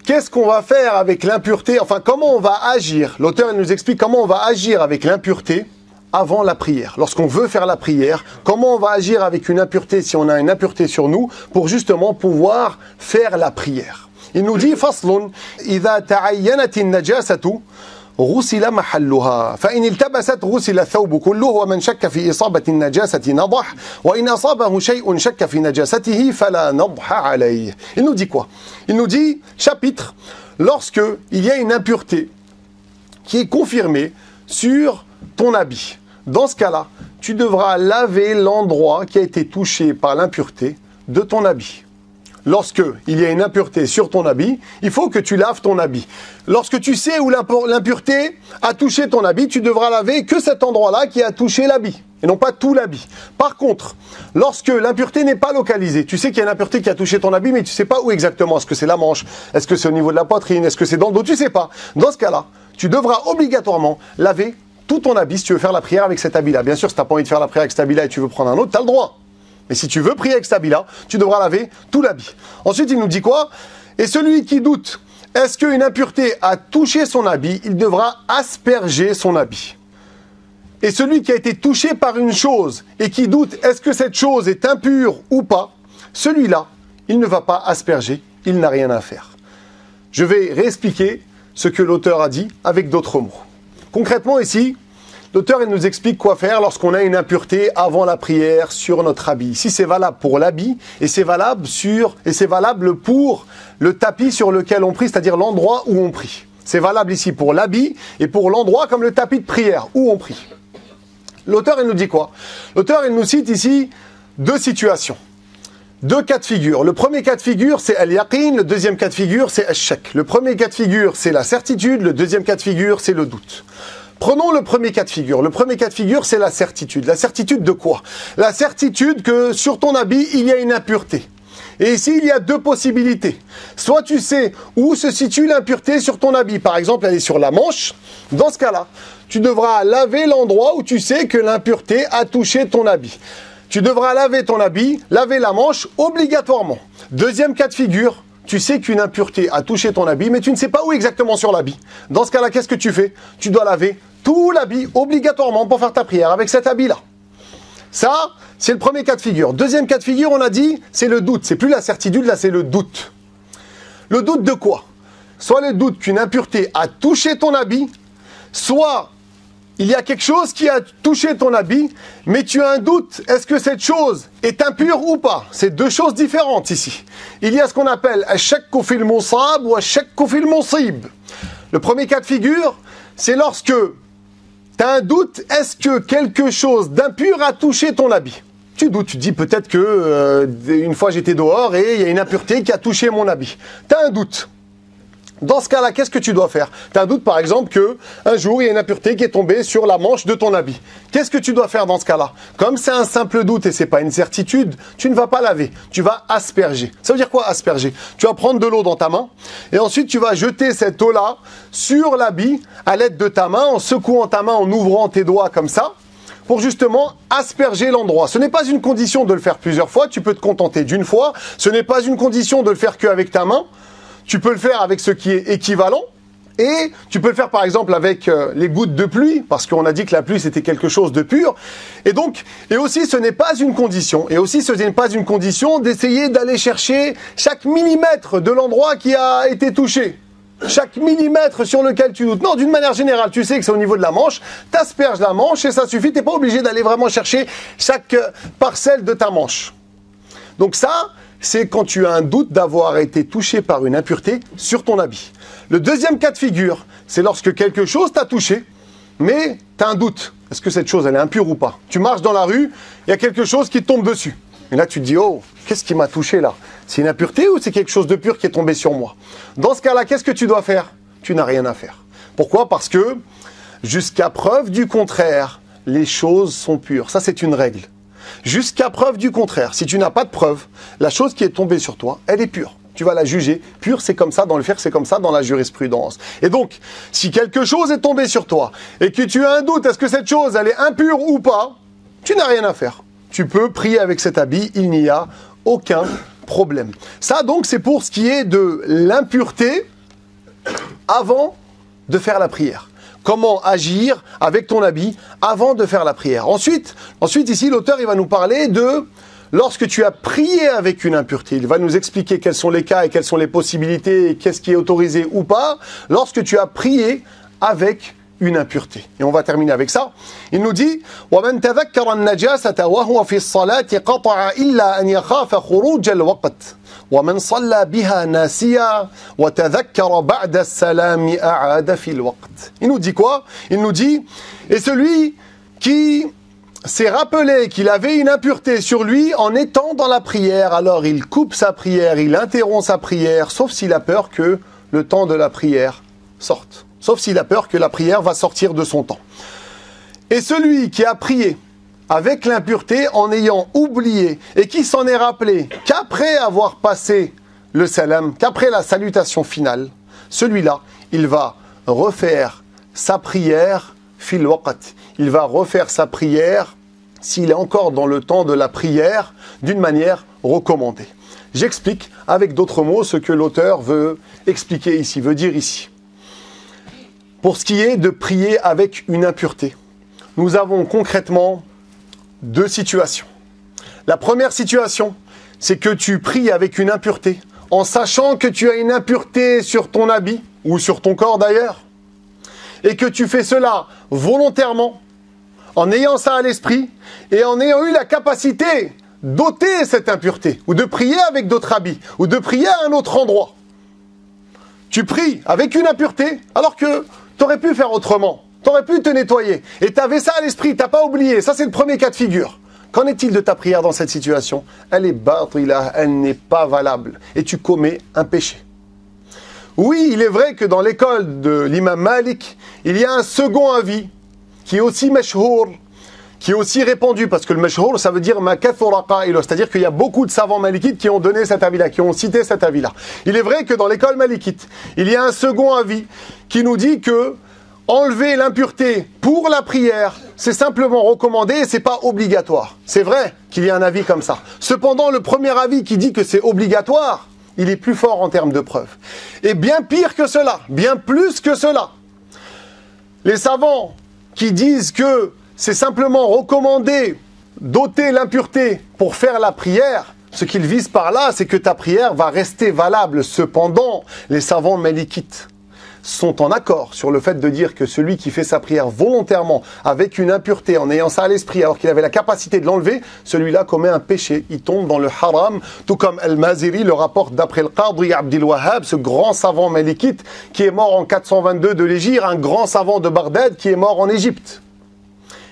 Qu'est-ce qu'on va faire avec l'impureté? Enfin, comment on va agir? L'auteur nous explique comment on va agir avec l'impureté avant la prière. Lorsqu'on veut faire la prière, comment on va agir avec une impureté si on a une impureté sur nous pour justement pouvoir faire la prière. Il nous dit faslun idha ta'ayyanat an-najasatu غسل محلها فإن التبست غسل الثوب كله ومن شك في إصابة النجاسة نضح وإن أصابه شيء شك في نجاسته فلا نضح عليه. Il nous dit quoi? Il nous dit, chapitre, lorsque il y a une impureté qui est confirmée sur ton habit. Dans ce cas-là, tu devras laver l'endroit qui a été touché par l'impureté de ton habit. Lorsque il y a une impureté sur ton habit, il faut que tu laves ton habit. Lorsque tu sais où l'impureté a touché ton habit, tu devras laver que cet endroit-là qui a touché l'habit, et non pas tout l'habit. Par contre, lorsque l'impureté n'est pas localisée, tu sais qu'il y a une impureté qui a touché ton habit, mais tu ne sais pas où exactement. Est-ce que c'est la manche? Est-ce que c'est au niveau de la poitrine? Est-ce que c'est dans le dos? Tu ne sais pas. Dans ce cas-là, tu devras obligatoirement laver tout ton habit si tu veux faire la prière avec cet habit-là. Bien sûr, si tu n'as pas envie de faire la prière avec cet habit-là et tu veux prendre un autre, tu as le droit. Mais si tu veux prier avec cet habit-là, tu devras laver tout l'habit. Ensuite, il nous dit quoi? Et celui qui doute, est-ce qu'une impureté a touché son habit, il devra asperger son habit. Et celui qui a été touché par une chose et qui doute, est-ce que cette chose est impure ou pas, celui-là, il ne va pas asperger, il n'a rien à faire. Je vais réexpliquer ce que l'auteur a dit avec d'autres mots. Concrètement ici, l'auteur il nous explique quoi faire lorsqu'on a une impureté avant la prière sur notre habit. Ici c'est valable pour l'habit et c'est valable pour le tapis sur lequel on prie, c'est-à-dire l'endroit où on prie. C'est valable ici pour l'habit et pour l'endroit comme le tapis de prière où on prie. L'auteur il nous dit quoi? L'auteur il nous cite ici deux situations. Deux cas de figure. Le premier cas de figure, c'est al-yaqin. Le deuxième cas de figure, c'est al-shak. Le premier cas de figure, c'est la certitude. Le deuxième cas de figure, c'est le doute. Prenons le premier cas de figure. Le premier cas de figure, c'est la certitude. La certitude de quoi? La certitude que sur ton habit, il y a une impureté. Et ici, il y a deux possibilités. Soit tu sais où se situe l'impureté sur ton habit. Par exemple, elle est sur la manche. Dans ce cas-là, tu devras laver l'endroit où tu sais que l'impureté a touché ton habit. Tu devras laver ton habit, laver la manche obligatoirement. Deuxième cas de figure, tu sais qu'une impureté a touché ton habit, mais tu ne sais pas où exactement sur l'habit. Dans ce cas-là, qu'est-ce que tu fais? Tu dois laver tout l'habit obligatoirement pour faire ta prière avec cet habit-là. Ça, c'est le premier cas de figure. Deuxième cas de figure, on a dit, c'est le doute. C'est plus la certitude, là, c'est le doute. Le doute de quoi? Soit le doute qu'une impureté a touché ton habit, soit il y a quelque chose qui a touché ton habit, mais tu as un doute. Est-ce que cette chose est impure ou pas? C'est deux choses différentes ici. Il y a ce qu'on appelle ash-shakku fil musab ou ash-shakku fil musib. Le premier cas de figure, c'est lorsque tu as un doute, est-ce que quelque chose d'impur a touché ton habit? Tu doutes, tu dis peut-être que une fois j'étais dehors et il y a une impureté qui a touché mon habit. Tu as un doute. Dans ce cas-là, qu'est-ce que tu dois faire? Tu as un doute, par exemple, qu'un jour, il y a une impureté qui est tombée sur la manche de ton habit. Qu'est-ce que tu dois faire dans ce cas-là? Comme c'est un simple doute et c'est pas une certitude, tu ne vas pas laver, tu vas asperger. Ça veut dire quoi, asperger? Tu vas prendre de l'eau dans ta main et ensuite tu vas jeter cette eau-là sur l'habit à l'aide de ta main, en secouant ta main, en ouvrant tes doigts comme ça, pour justement asperger l'endroit. Ce n'est pas une condition de le faire plusieurs fois, tu peux te contenter d'une fois. Ce n'est pas une condition de le faire qu'avec ta main. Tu peux le faire avec ce qui est équivalent et tu peux le faire par exemple avec les gouttes de pluie parce qu'on a dit que la pluie c'était quelque chose de pur. Et aussi ce n'est pas une condition d'essayer d'aller chercher chaque millimètre de l'endroit qui a été touché. Chaque millimètre sur lequel tu doutes. Non, d'une manière générale, tu sais que c'est au niveau de la manche, t'asperges la manche et ça suffit, t'es pas obligé d'aller vraiment chercher chaque parcelle de ta manche. Donc ça, c'est quand tu as un doute d'avoir été touché par une impureté sur ton habit. Le deuxième cas de figure, c'est lorsque quelque chose t'a touché, mais tu as un doute. Est-ce que cette chose, elle est impure ou pas? Tu marches dans la rue, il y a quelque chose qui te tombe dessus. Et là, tu te dis, oh, qu'est-ce qui m'a touché là? C'est une impureté ou c'est quelque chose de pur qui est tombé sur moi? Dans ce cas-là, qu'est-ce que tu dois faire? Tu n'as rien à faire. Pourquoi? Parce que, jusqu'à preuve du contraire, les choses sont pures. Ça, c'est une règle. Jusqu'à preuve du contraire. Si tu n'as pas de preuve, la chose qui est tombée sur toi, elle est pure. Tu vas la juger. Pure, c'est comme ça. Dans le fiqh, c'est comme ça dans la jurisprudence. Et donc, si quelque chose est tombé sur toi et que tu as un doute, est-ce que cette chose, elle est impure ou pas? Tu n'as rien à faire. Tu peux prier avec cet habit. Il n'y a aucun problème. Ça, donc, c'est pour ce qui est de l'impureté avant de faire la prière. Comment agir avec ton habit avant de faire la prière. Ensuite ici, l'auteur il va nous parler de lorsque tu as prié avec une impureté. Il va nous expliquer quels sont les cas et quelles sont les possibilités et qu'est-ce qui est autorisé ou pas lorsque tu as prié avec une impureté. Et on va terminer avec ça. Il nous dit وَمَنْ تَذَكَّرَ النَّجَاسَةَ وَهُوَ فِي الصَّلَاةِ قَطَعَ إِلَّا أَنْ يَخَافَ خُرُوجَ الْوَقْتِ وَمَنْ صَلَّى بِهَا نَاسِيًا وَتَذَكَّرَ بَعْدَ السَّلَامِ أَعَادَ فِي الْوَقْتِ. Il nous dit quoi? Il nous dit, et celui qui s'est rappelé qu'il avait une impureté sur lui en étant dans la prière, alors il coupe sa prière, il interrompt sa prière, sauf s'il a peur que le temps de la prière sorte. Sauf s'il a peur que la prière va sortir de son temps. Et celui qui a prié avec l'impureté en ayant oublié et qui s'en est rappelé qu'après avoir passé le salam, qu'après la salutation finale, celui-là, il va refaire sa prière fil waqt. Il va refaire sa prière s'il est encore dans le temps de la prière d'une manière recommandée. J'explique avec d'autres mots ce que l'auteur veut expliquer ici, veut dire ici. Pour ce qui est de prier avec une impureté, nous avons concrètement deux situations. La première situation, c'est que tu pries avec une impureté, en sachant que tu as une impureté sur ton habit, ou sur ton corps d'ailleurs, et que tu fais cela volontairement, en ayant ça à l'esprit, et en ayant eu la capacité d'ôter cette impureté, ou de prier avec d'autres habits, ou de prier à un autre endroit. Tu pries avec une impureté, alors que tu aurais pu faire autrement, tu aurais pu te nettoyer, et tu avais ça à l'esprit, tu n'as pas oublié, ça c'est le premier cas de figure. Qu'en est-il de ta prière dans cette situation? Elle est batila, elle n'est pas valable, et tu commets un péché. Oui, il est vrai que dans l'école de l'imam Malik, il y a un second avis qui est aussi mashhour, qui est aussi répandu, parce que le mashhour, ça veut dire ma kathura qa'ilo, c'est-à-dire qu'il y a beaucoup de savants malikites qui ont donné cet avis-là, qui ont cité cet avis-là. Il est vrai que dans l'école malikite, il y a un second avis qui nous dit que enlever l'impureté pour la prière, c'est simplement recommandé et c'est pas obligatoire. C'est vrai qu'il y a un avis comme ça. Cependant, le premier avis qui dit que c'est obligatoire, il est plus fort en termes de preuves. Et bien pire que cela, bien plus que cela. Les savants qui disent que c'est simplement recommandé d'ôter l'impureté pour faire la prière, ce qu'ils visent par là, c'est que ta prière va rester valable. Cependant, les savants malikites sont en accord sur le fait de dire que celui qui fait sa prière volontairement avec une impureté, en ayant ça à l'esprit, alors qu'il avait la capacité de l'enlever, celui-là commet un péché, il tombe dans le haram, tout comme Al-Maziri le rapporte d'après le Qadri Abdil Wahhab, ce grand savant malikite qui est mort en 422 de l'Hégire, un grand savant de Bagdad qui est mort en Égypte.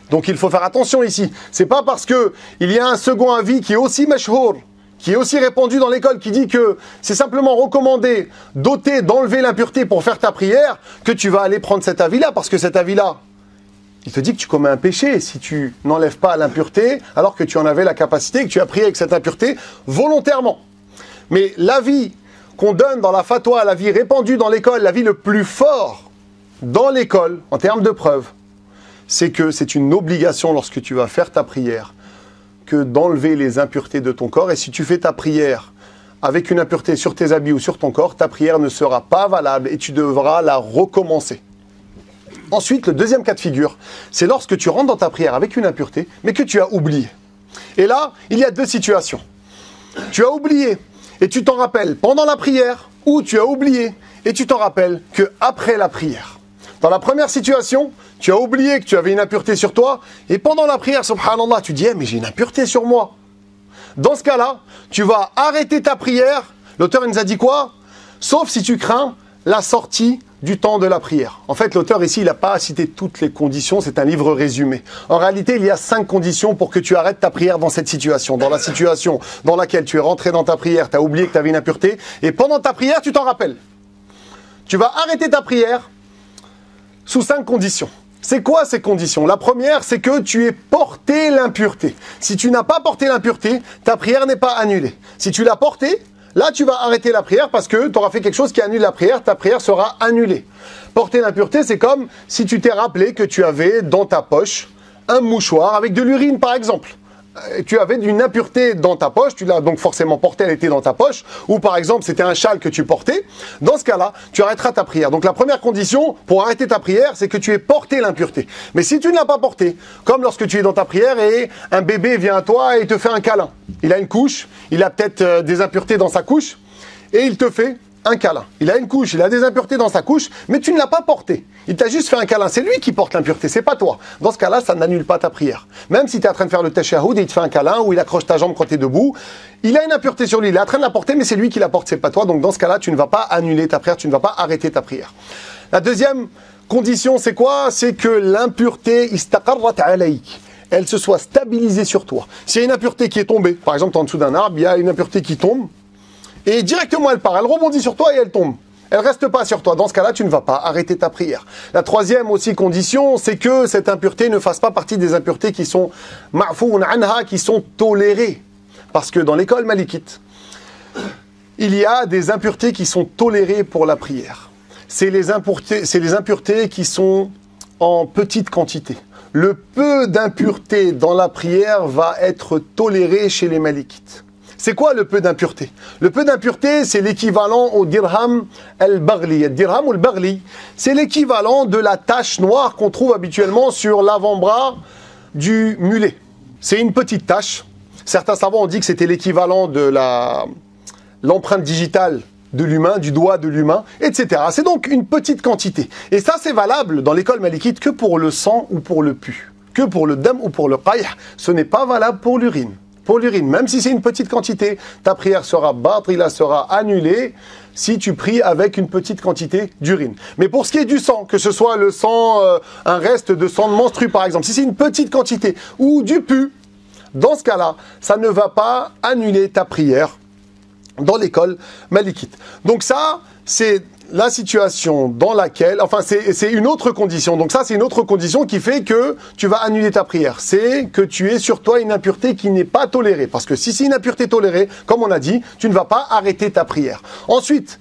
Donc il faut faire attention ici. C'est pas parce que il y a un second avis qui est aussi mashhour, qui est aussi répandu dans l'école, qui dit que c'est simplement recommandé d'ôter, d'enlever l'impureté pour faire ta prière, que tu vas aller prendre cet avis-là, parce que cet avis-là, il te dit que tu commets un péché si tu n'enlèves pas l'impureté, alors que tu en avais la capacité, que tu as prié avec cette impureté volontairement. Mais l'avis qu'on donne dans la fatwa, l'avis répandu dans l'école, l'avis le plus fort dans l'école, en termes de preuves, c'est que c'est une obligation lorsque tu vas faire ta prière, que d'enlever les impuretés de ton corps. Et si tu fais ta prière avec une impureté sur tes habits ou sur ton corps, ta prière ne sera pas valable et tu devras la recommencer. Ensuite, le deuxième cas de figure, c'est lorsque tu rentres dans ta prière avec une impureté, mais que tu as oublié. Et là, il y a deux situations. Tu as oublié et tu t'en rappelles pendant la prière, ou tu as oublié et tu t'en rappelles qu'après la prière. Dans la première situation, tu as oublié que tu avais une impureté sur toi, et pendant la prière, subhanallah, tu dis, mais j'ai une impureté sur moi. Dans ce cas-là, tu vas arrêter ta prière. L'auteur il nous a dit quoi? Sauf si tu crains la sortie du temps de la prière. En fait, l'auteur ici, il n'a pas cité toutes les conditions, c'est un livre résumé. En réalité, il y a 5 conditions pour que tu arrêtes ta prière dans cette situation. Dans la situation dans laquelle tu es rentré dans ta prière, tu as oublié que tu avais une impureté, et pendant ta prière, tu t'en rappelles. Tu vas arrêter ta prière sous 5 conditions. C'est quoi ces conditions? La première, c'est que tu aies porté l'impureté. Si tu n'as pas porté l'impureté, ta prière n'est pas annulée. Si tu l'as portée, là tu vas arrêter la prière parce que tu auras fait quelque chose qui annule la prière, ta prière sera annulée. Porter l'impureté, c'est comme si tu t'es rappelé que tu avais dans ta poche un mouchoir avec de l'urine par exemple. Tu avais une impureté dans ta poche, tu l'as donc forcément portée, elle était dans ta poche, ou par exemple c'était un châle que tu portais, dans ce cas-là, tu arrêteras ta prière. Donc la première condition pour arrêter ta prière, c'est que tu aies porté l'impureté. Mais si tu ne l'as pas portée, comme lorsque tu es dans ta prière et un bébé vient à toi et te fait un câlin, il a une couche, il a peut-être des impuretés dans sa couche, et il te fait un câlin. Il a une couche, il a des impuretés dans sa couche, mais tu ne l'as pas porté. Il t'a juste fait un câlin. C'est lui qui porte l'impureté, c'est pas toi. Dans ce cas-là, ça n'annule pas ta prière. Même si tu es en train de faire le tashahhud et il te fait un câlin ou il accroche ta jambe quand tu es debout, il a une impureté sur lui, il est en train de la porter, mais c'est lui qui la porte, c'est pas toi. Donc dans ce cas-là, tu ne vas pas annuler ta prière, tu ne vas pas arrêter ta prière. La deuxième condition, c'est quoi? C'est que l'impureté istaqarrat alayk, elle se soit stabilisée sur toi. S'il y a une impureté qui est tombée, par exemple, tu es en dessous d'un arbre, il y a une impureté qui tombe, et directement elle part, elle rebondit sur toi et elle tombe. Elle reste pas sur toi. Dans ce cas-là, tu ne vas pas arrêter ta prière. La troisième aussi condition, c'est que cette impureté ne fasse pas partie des impuretés qui sont ma'foun anha, qui sont tolérées. Parce que dans l'école malikite, il y a des impuretés qui sont tolérées pour la prière. C'est les impuretés qui sont en petite quantité. Le peu d'impureté dans la prière va être toléré chez les malikites. C'est quoi le peu d'impureté? Le peu d'impureté, c'est l'équivalent au dirham al-baghli. Le dirham ou al-baghli, c'est l'équivalent de la tache noire qu'on trouve habituellement sur l'avant-bras du mulet. C'est une petite tache. Certains savants ont dit que c'était l'équivalent de l'empreinte digitale de l'humain, du doigt de l'humain, etc. C'est donc une petite quantité. Et ça, c'est valable dans l'école malikite que pour le sang ou pour le pu. Que pour le dam ou pour le qayh. Ce n'est pas valable pour l'urine. Pour l'urine, même si c'est une petite quantité, ta prière sera batila, sera annulée si tu pries avec une petite quantité d'urine. Mais pour ce qui est du sang, que ce soit le sang, un reste de sang de menstru par exemple, si c'est une petite quantité, ou du pu, dans ce cas-là, ça ne va pas annuler ta prière dans l'école malikite. Donc ça, c'est la situation dans laquelle, enfin c'est une autre condition, donc ça c'est une autre condition qui fait que tu vas annuler ta prière, c'est que tu aies sur toi une impureté qui n'est pas tolérée, parce que si c'est une impureté tolérée, comme on a dit, tu ne vas pas arrêter ta prière. Ensuite,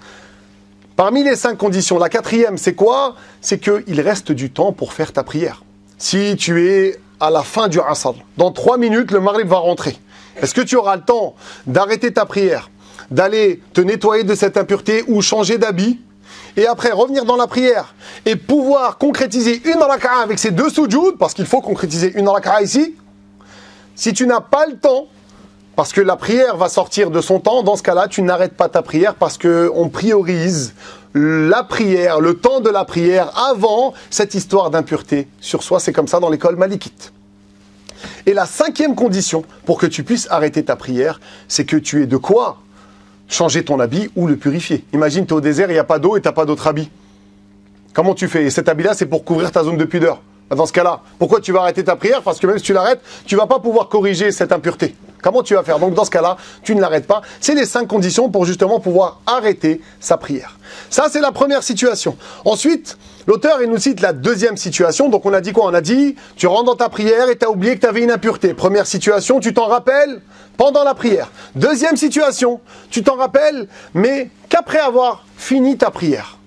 parmi les 5 conditions, la 4e c'est quoi? C'est qu'il reste du temps pour faire ta prière. Si tu es à la fin du asr, dans 3 minutes le maghrib va rentrer, est-ce que tu auras le temps d'arrêter ta prière, d'aller te nettoyer de cette impureté ou changer d'habit, et après revenir dans la prière et pouvoir concrétiser une raka'a avec ces 2 soujouds, parce qu'il faut concrétiser une raka'a ici? Si tu n'as pas le temps, parce que la prière va sortir de son temps, dans ce cas-là, tu n'arrêtes pas ta prière parce qu'on priorise la prière, le temps de la prière avant cette histoire d'impureté sur soi. C'est comme ça dans l'école malikite. Et la 5e condition pour que tu puisses arrêter ta prière, c'est que tu aies de quoi changer ton habit ou le purifier. Imagine, tu es au désert, il n'y a pas d'eau et tu n'as pas d'autre habit. Comment tu fais? Et cet habit-là, c'est pour couvrir ta zone de pudeur. Dans ce cas-là, pourquoi tu vas arrêter ta prière? Parce que même si tu l'arrêtes, tu ne vas pas pouvoir corriger cette impureté. Comment tu vas faire? Donc dans ce cas-là, tu ne l'arrêtes pas. C'est les 5 conditions pour justement pouvoir arrêter sa prière. Ça, c'est la première situation. Ensuite, l'auteur, il nous cite la 2e situation. Donc on a dit quoi? On a dit, tu rentres dans ta prière et tu as oublié que tu avais une impureté. Première situation, tu t'en rappelles pendant la prière. 2e situation, tu t'en rappelles, mais qu'après avoir fini ta prière.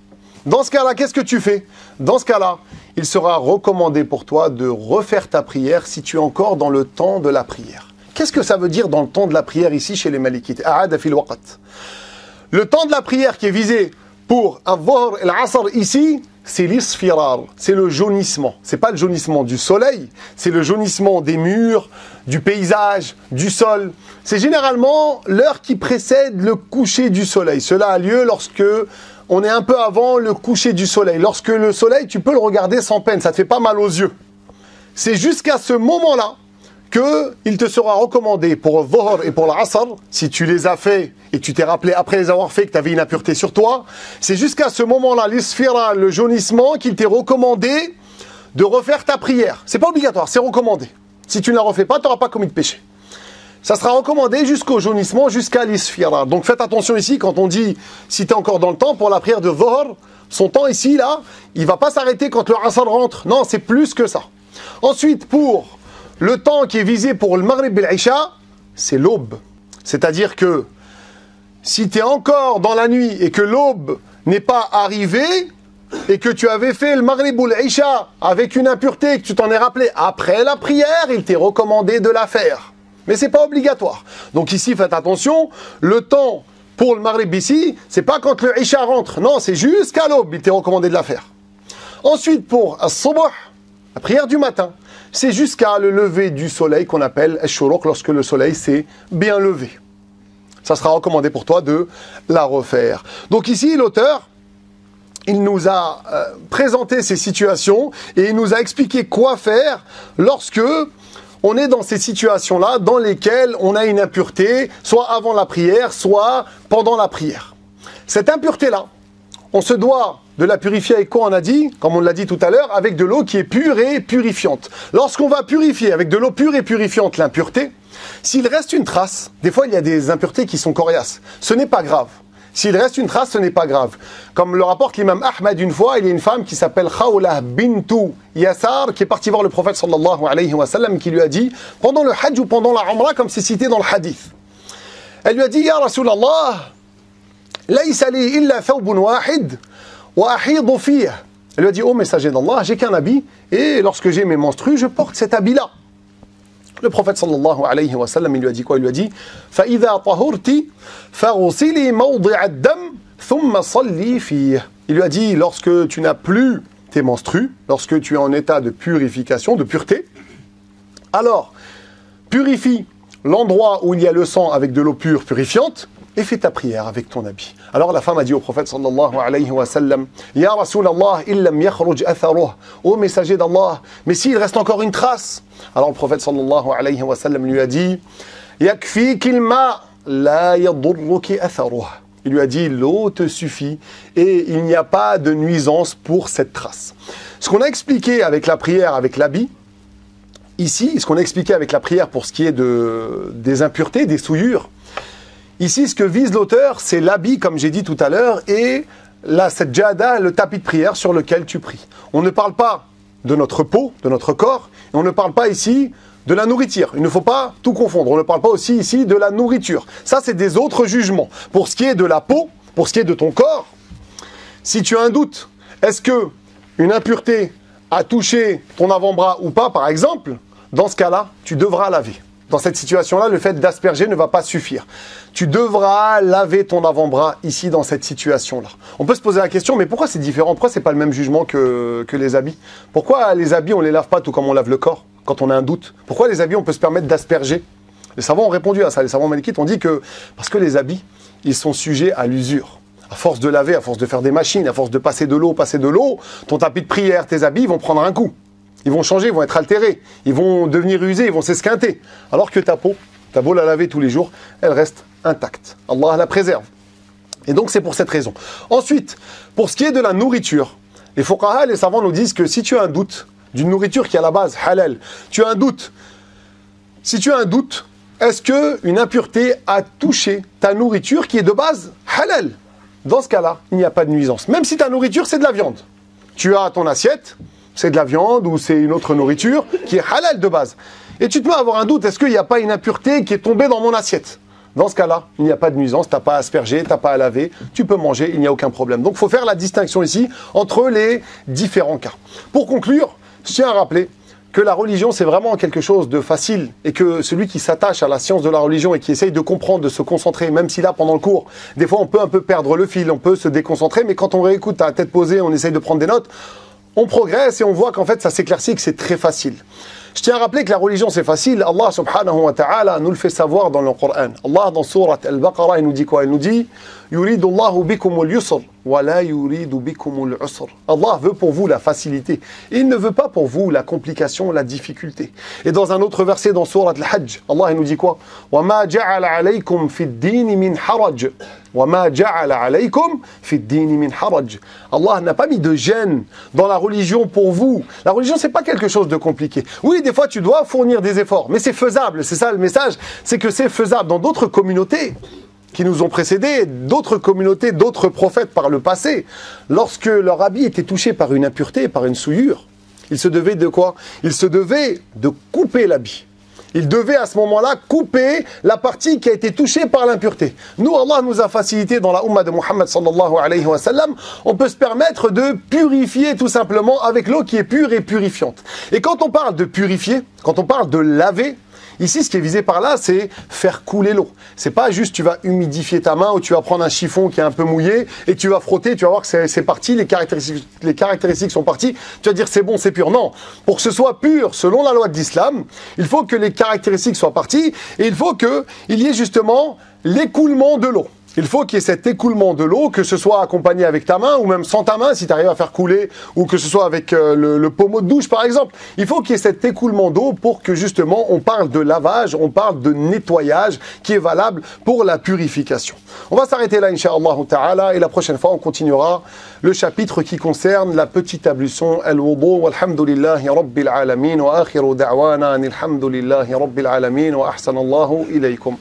Dans ce cas-là, qu'est-ce que tu fais? Dans ce cas-là, il sera recommandé pour toi de refaire ta prière si tu es encore dans le temps de la prière. Qu'est-ce que ça veut dire dans le temps de la prière ici chez les malikites? A'ada fil waqt. Le temps de la prière qui est visé pour al-Dhuhr et al-Asr ici, c'est l'isfirar, c'est le jaunissement. C'est pas le jaunissement du soleil, c'est le jaunissement des murs, du paysage, du sol. C'est généralement l'heure qui précède le coucher du soleil. Cela a lieu lorsque on est un peu avant le coucher du soleil. Lorsque le soleil, tu peux le regarder sans peine, ça te fait pas mal aux yeux. C'est jusqu'à ce moment-là qu'il te sera recommandé pour le Dhuhr et pour l'Asr, si tu les as fait et tu t'es rappelé après les avoir fait que tu avais une impureté sur toi, c'est jusqu'à ce moment-là, l'isfira, le jaunissement, qu'il t'est recommandé de refaire ta prière. C'est pas obligatoire, c'est recommandé. Si tu ne la refais pas, tu n'auras pas commis de péché. Ça sera recommandé jusqu'au jaunissement, jusqu'à l'isfira. Donc faites attention ici, quand on dit, si tu es encore dans le temps, pour la prière de Dhuhr, son temps ici, là, il ne va pas s'arrêter quand le Asr rentre. Non, c'est plus que ça. Ensuite, pour le temps qui est visé pour le Maghrib et l'Isha, c'est l'aube. C'est-à-dire que si tu es encore dans la nuit et que l'aube n'est pas arrivée et que tu avais fait le Maghrib ou l'Isha avec une impureté et que tu t'en es rappelé après la prière, il t'est recommandé de la faire. Mais ce n'est pas obligatoire. Donc ici, faites attention, le temps pour le Maghrib ici, c'est pas quand le Isha rentre. Non, c'est jusqu'à l'aube, il t'est recommandé de la faire. Ensuite, pour As-Subh, la prière du matin, c'est jusqu'à le lever du soleil qu'on appelle Ash-Shuruq, lorsque le soleil s'est bien levé. Ça sera recommandé pour toi de la refaire. Donc ici, l'auteur, il nous a présenté ces situations et il nous a expliqué quoi faire lorsque on est dans ces situations-là dans lesquelles on a une impureté, soit avant la prière, soit pendant la prière. Cette impureté-là, on se doit de la purifier avec quoi on a dit, comme on l'a dit tout à l'heure, avec de l'eau qui est pure et purifiante. Lorsqu'on va purifier avec de l'eau pure et purifiante l'impureté, s'il reste une trace, des fois il y a des impuretés qui sont coriaces, ce n'est pas grave. S'il reste une trace, ce n'est pas grave. Comme le rapporte l'imam Ahmad une fois, il y a une femme qui s'appelle Khawlah bintu Yasar, qui est partie voir le prophète sallallahu alayhi wa sallam, qui lui a dit, pendant le hajj ou pendant la umrah, comme c'est cité dans le hadith. Elle lui a dit, Ya Rasulallah, laysa li illa thawbun wahid, wa ahidu fiyah. Elle lui a dit, ô messager d'Allah, j'ai qu'un habit, et lorsque j'ai mes menstrues, je porte cet habit-là. Le prophète sallallahu alayhi wa sallam, il lui a dit quoi? Il lui a dit, فَإِذَا طَهُرْتِ فَغُسِلِي مَوْضِعَ الدَّمِ ثُمَّ صَلِّي فِيهِ. Il lui a dit, lorsque tu n'as plus tes menstrues, lorsque tu es en état de purification, de pureté, alors purifie l'endroit où il y a le sang avec de l'eau pure purifiante et fais ta prière avec ton habit. Alors la femme a dit au prophète sallallahu alayhi wa sallam, Ya Rasulallah, illam yakhruj atharuh, ô messager d'Allah, mais s'il reste encore une trace. Alors le prophète sallallahu alayhi wa sallam lui a dit, Yakfikil ma la yadurruki atharuh. Il lui a dit, l'eau te suffit et il n'y a pas de nuisance pour cette trace. Ce qu'on a expliqué avec la prière, avec l'habit, ici, ce qu'on a expliqué avec la prière pour ce qui est des impuretés, des souillures, ici, ce que vise l'auteur, c'est l'habit, comme j'ai dit tout à l'heure, et la sajjada, le tapis de prière sur lequel tu pries. On ne parle pas de notre peau, de notre corps, et on ne parle pas ici de la nourriture. Il ne faut pas tout confondre. On ne parle pas aussi ici de la nourriture. Ça, c'est des autres jugements. Pour ce qui est de la peau, pour ce qui est de ton corps, si tu as un doute, est-ce que une impureté a touché ton avant-bras ou pas, par exemple, dans ce cas-là, tu devras laver. Dans cette situation-là, le fait d'asperger ne va pas suffire. Tu devras laver ton avant-bras ici, dans cette situation-là. On peut se poser la question, mais pourquoi c'est différent? Pourquoi c'est pas le même jugement que les habits? Pourquoi les habits, on les lave pas tout comme on lave le corps, quand on a un doute? Pourquoi les habits, on peut se permettre d'asperger? Les savants ont répondu à ça. Les savants malikites ont dit que, parce que les habits, ils sont sujets à l'usure. À force de laver, à force de faire des machines, à force de passer de l'eau, ton tapis de prière, tes habits, ils vont prendre un coup. Ils vont changer, ils vont être altérés, ils vont devenir usés, ils vont s'esquinter. Alors que ta peau, t'as beau la laver tous les jours, elle reste intacte. Allah la préserve. Et donc c'est pour cette raison. Ensuite, pour ce qui est de la nourriture, les fuqaha, les savants nous disent que si tu as un doute d'une nourriture qui est à la base halal, tu as un doute. Si tu as un doute, est-ce qu'une impureté a touché ta nourriture qui est de base halal? Dans ce cas-là, il n'y a pas de nuisance. Même si ta nourriture, c'est de la viande. Tu as ton assiette, c'est de la viande ou c'est une autre nourriture qui est halal de base. Et tu te mets à avoir un doute, est-ce qu'il n'y a pas une impureté qui est tombée dans mon assiette? Dans ce cas-là, il n'y a pas de nuisance, tu n'as pas à asperger, tu n'as pas à laver, tu peux manger, il n'y a aucun problème. Donc il faut faire la distinction ici entre les différents cas. Pour conclure, je tiens à rappeler que la religion, c'est vraiment quelque chose de facile et que celui qui s'attache à la science de la religion et qui essaye de comprendre, de se concentrer, même si là, pendant le cours, des fois, on peut un peu perdre le fil, on peut se déconcentrer, mais quand on réécoute à la tête posée, on essaye de prendre des notes, on progresse et on voit qu'en fait, ça s'éclaircit, que c'est très facile. Je tiens à rappeler que la religion, c'est facile. Allah subhanahu wa ta'ala nous le fait savoir dans le Coran. Allah, dans sourate Al-Baqarah, il nous dit quoi? Il nous dit « Yuridu Allahu bikumul yusr, wa la yuridu bikumul usr » Allah veut pour vous la facilité. Et il ne veut pas pour vous la complication, la difficulté. Et dans un autre verset, dans sourate Al-Hajj, Allah, il nous dit quoi? « Wa ma ja'ala alaykum fi d-dini min haraj. » Wa ma ja'ala alaykum fi d-dini min haraj. Allah n'a pas mis de gêne dans la religion pour vous. La religion, c'est pas quelque chose de compliqué. Oui, des fois, tu dois fournir des efforts, mais c'est faisable. C'est ça le message, c'est que c'est faisable. Dans d'autres communautés qui nous ont précédés, d'autres communautés, d'autres prophètes par le passé, lorsque leur habit était touché par une impureté, par une souillure, ils se devaient de quoi? Ils se devaient de couper l'habit. Il devait à ce moment-là couper la partie qui a été touchée par l'impureté. Nous, Allah nous a facilité dans la Ummah de Muhammad sallallahu alayhi wa sallam, on peut se permettre de purifier tout simplement avec l'eau qui est pure et purifiante. Et quand on parle de purifier, quand on parle de laver, ici, ce qui est visé par là, c'est faire couler l'eau. C'est pas juste tu vas humidifier ta main ou tu vas prendre un chiffon qui est un peu mouillé et tu vas frotter, tu vas voir que c'est parti, les caractéristiques sont parties, tu vas dire c'est bon, c'est pur. Non, pour que ce soit pur selon la loi de l'islam, il faut que les caractéristiques soient parties et il faut qu'il y ait justement l'écoulement de l'eau. Il faut qu'il y ait cet écoulement de l'eau, que ce soit accompagné avec ta main ou même sans ta main si tu arrives à faire couler, ou que ce soit avec le pommeau de douche par exemple. Il faut qu'il y ait cet écoulement d'eau pour que justement on parle de lavage, on parle de nettoyage qui est valable pour la purification. On va s'arrêter là incha'Allah ta'ala et la prochaine fois on continuera le chapitre qui concerne la petite ablution al-wudu walhamdulillahi rabbil alamin wa akhiru da'wana alhamdulillahi rabbil alamin wa ahsanallahu ilaykum.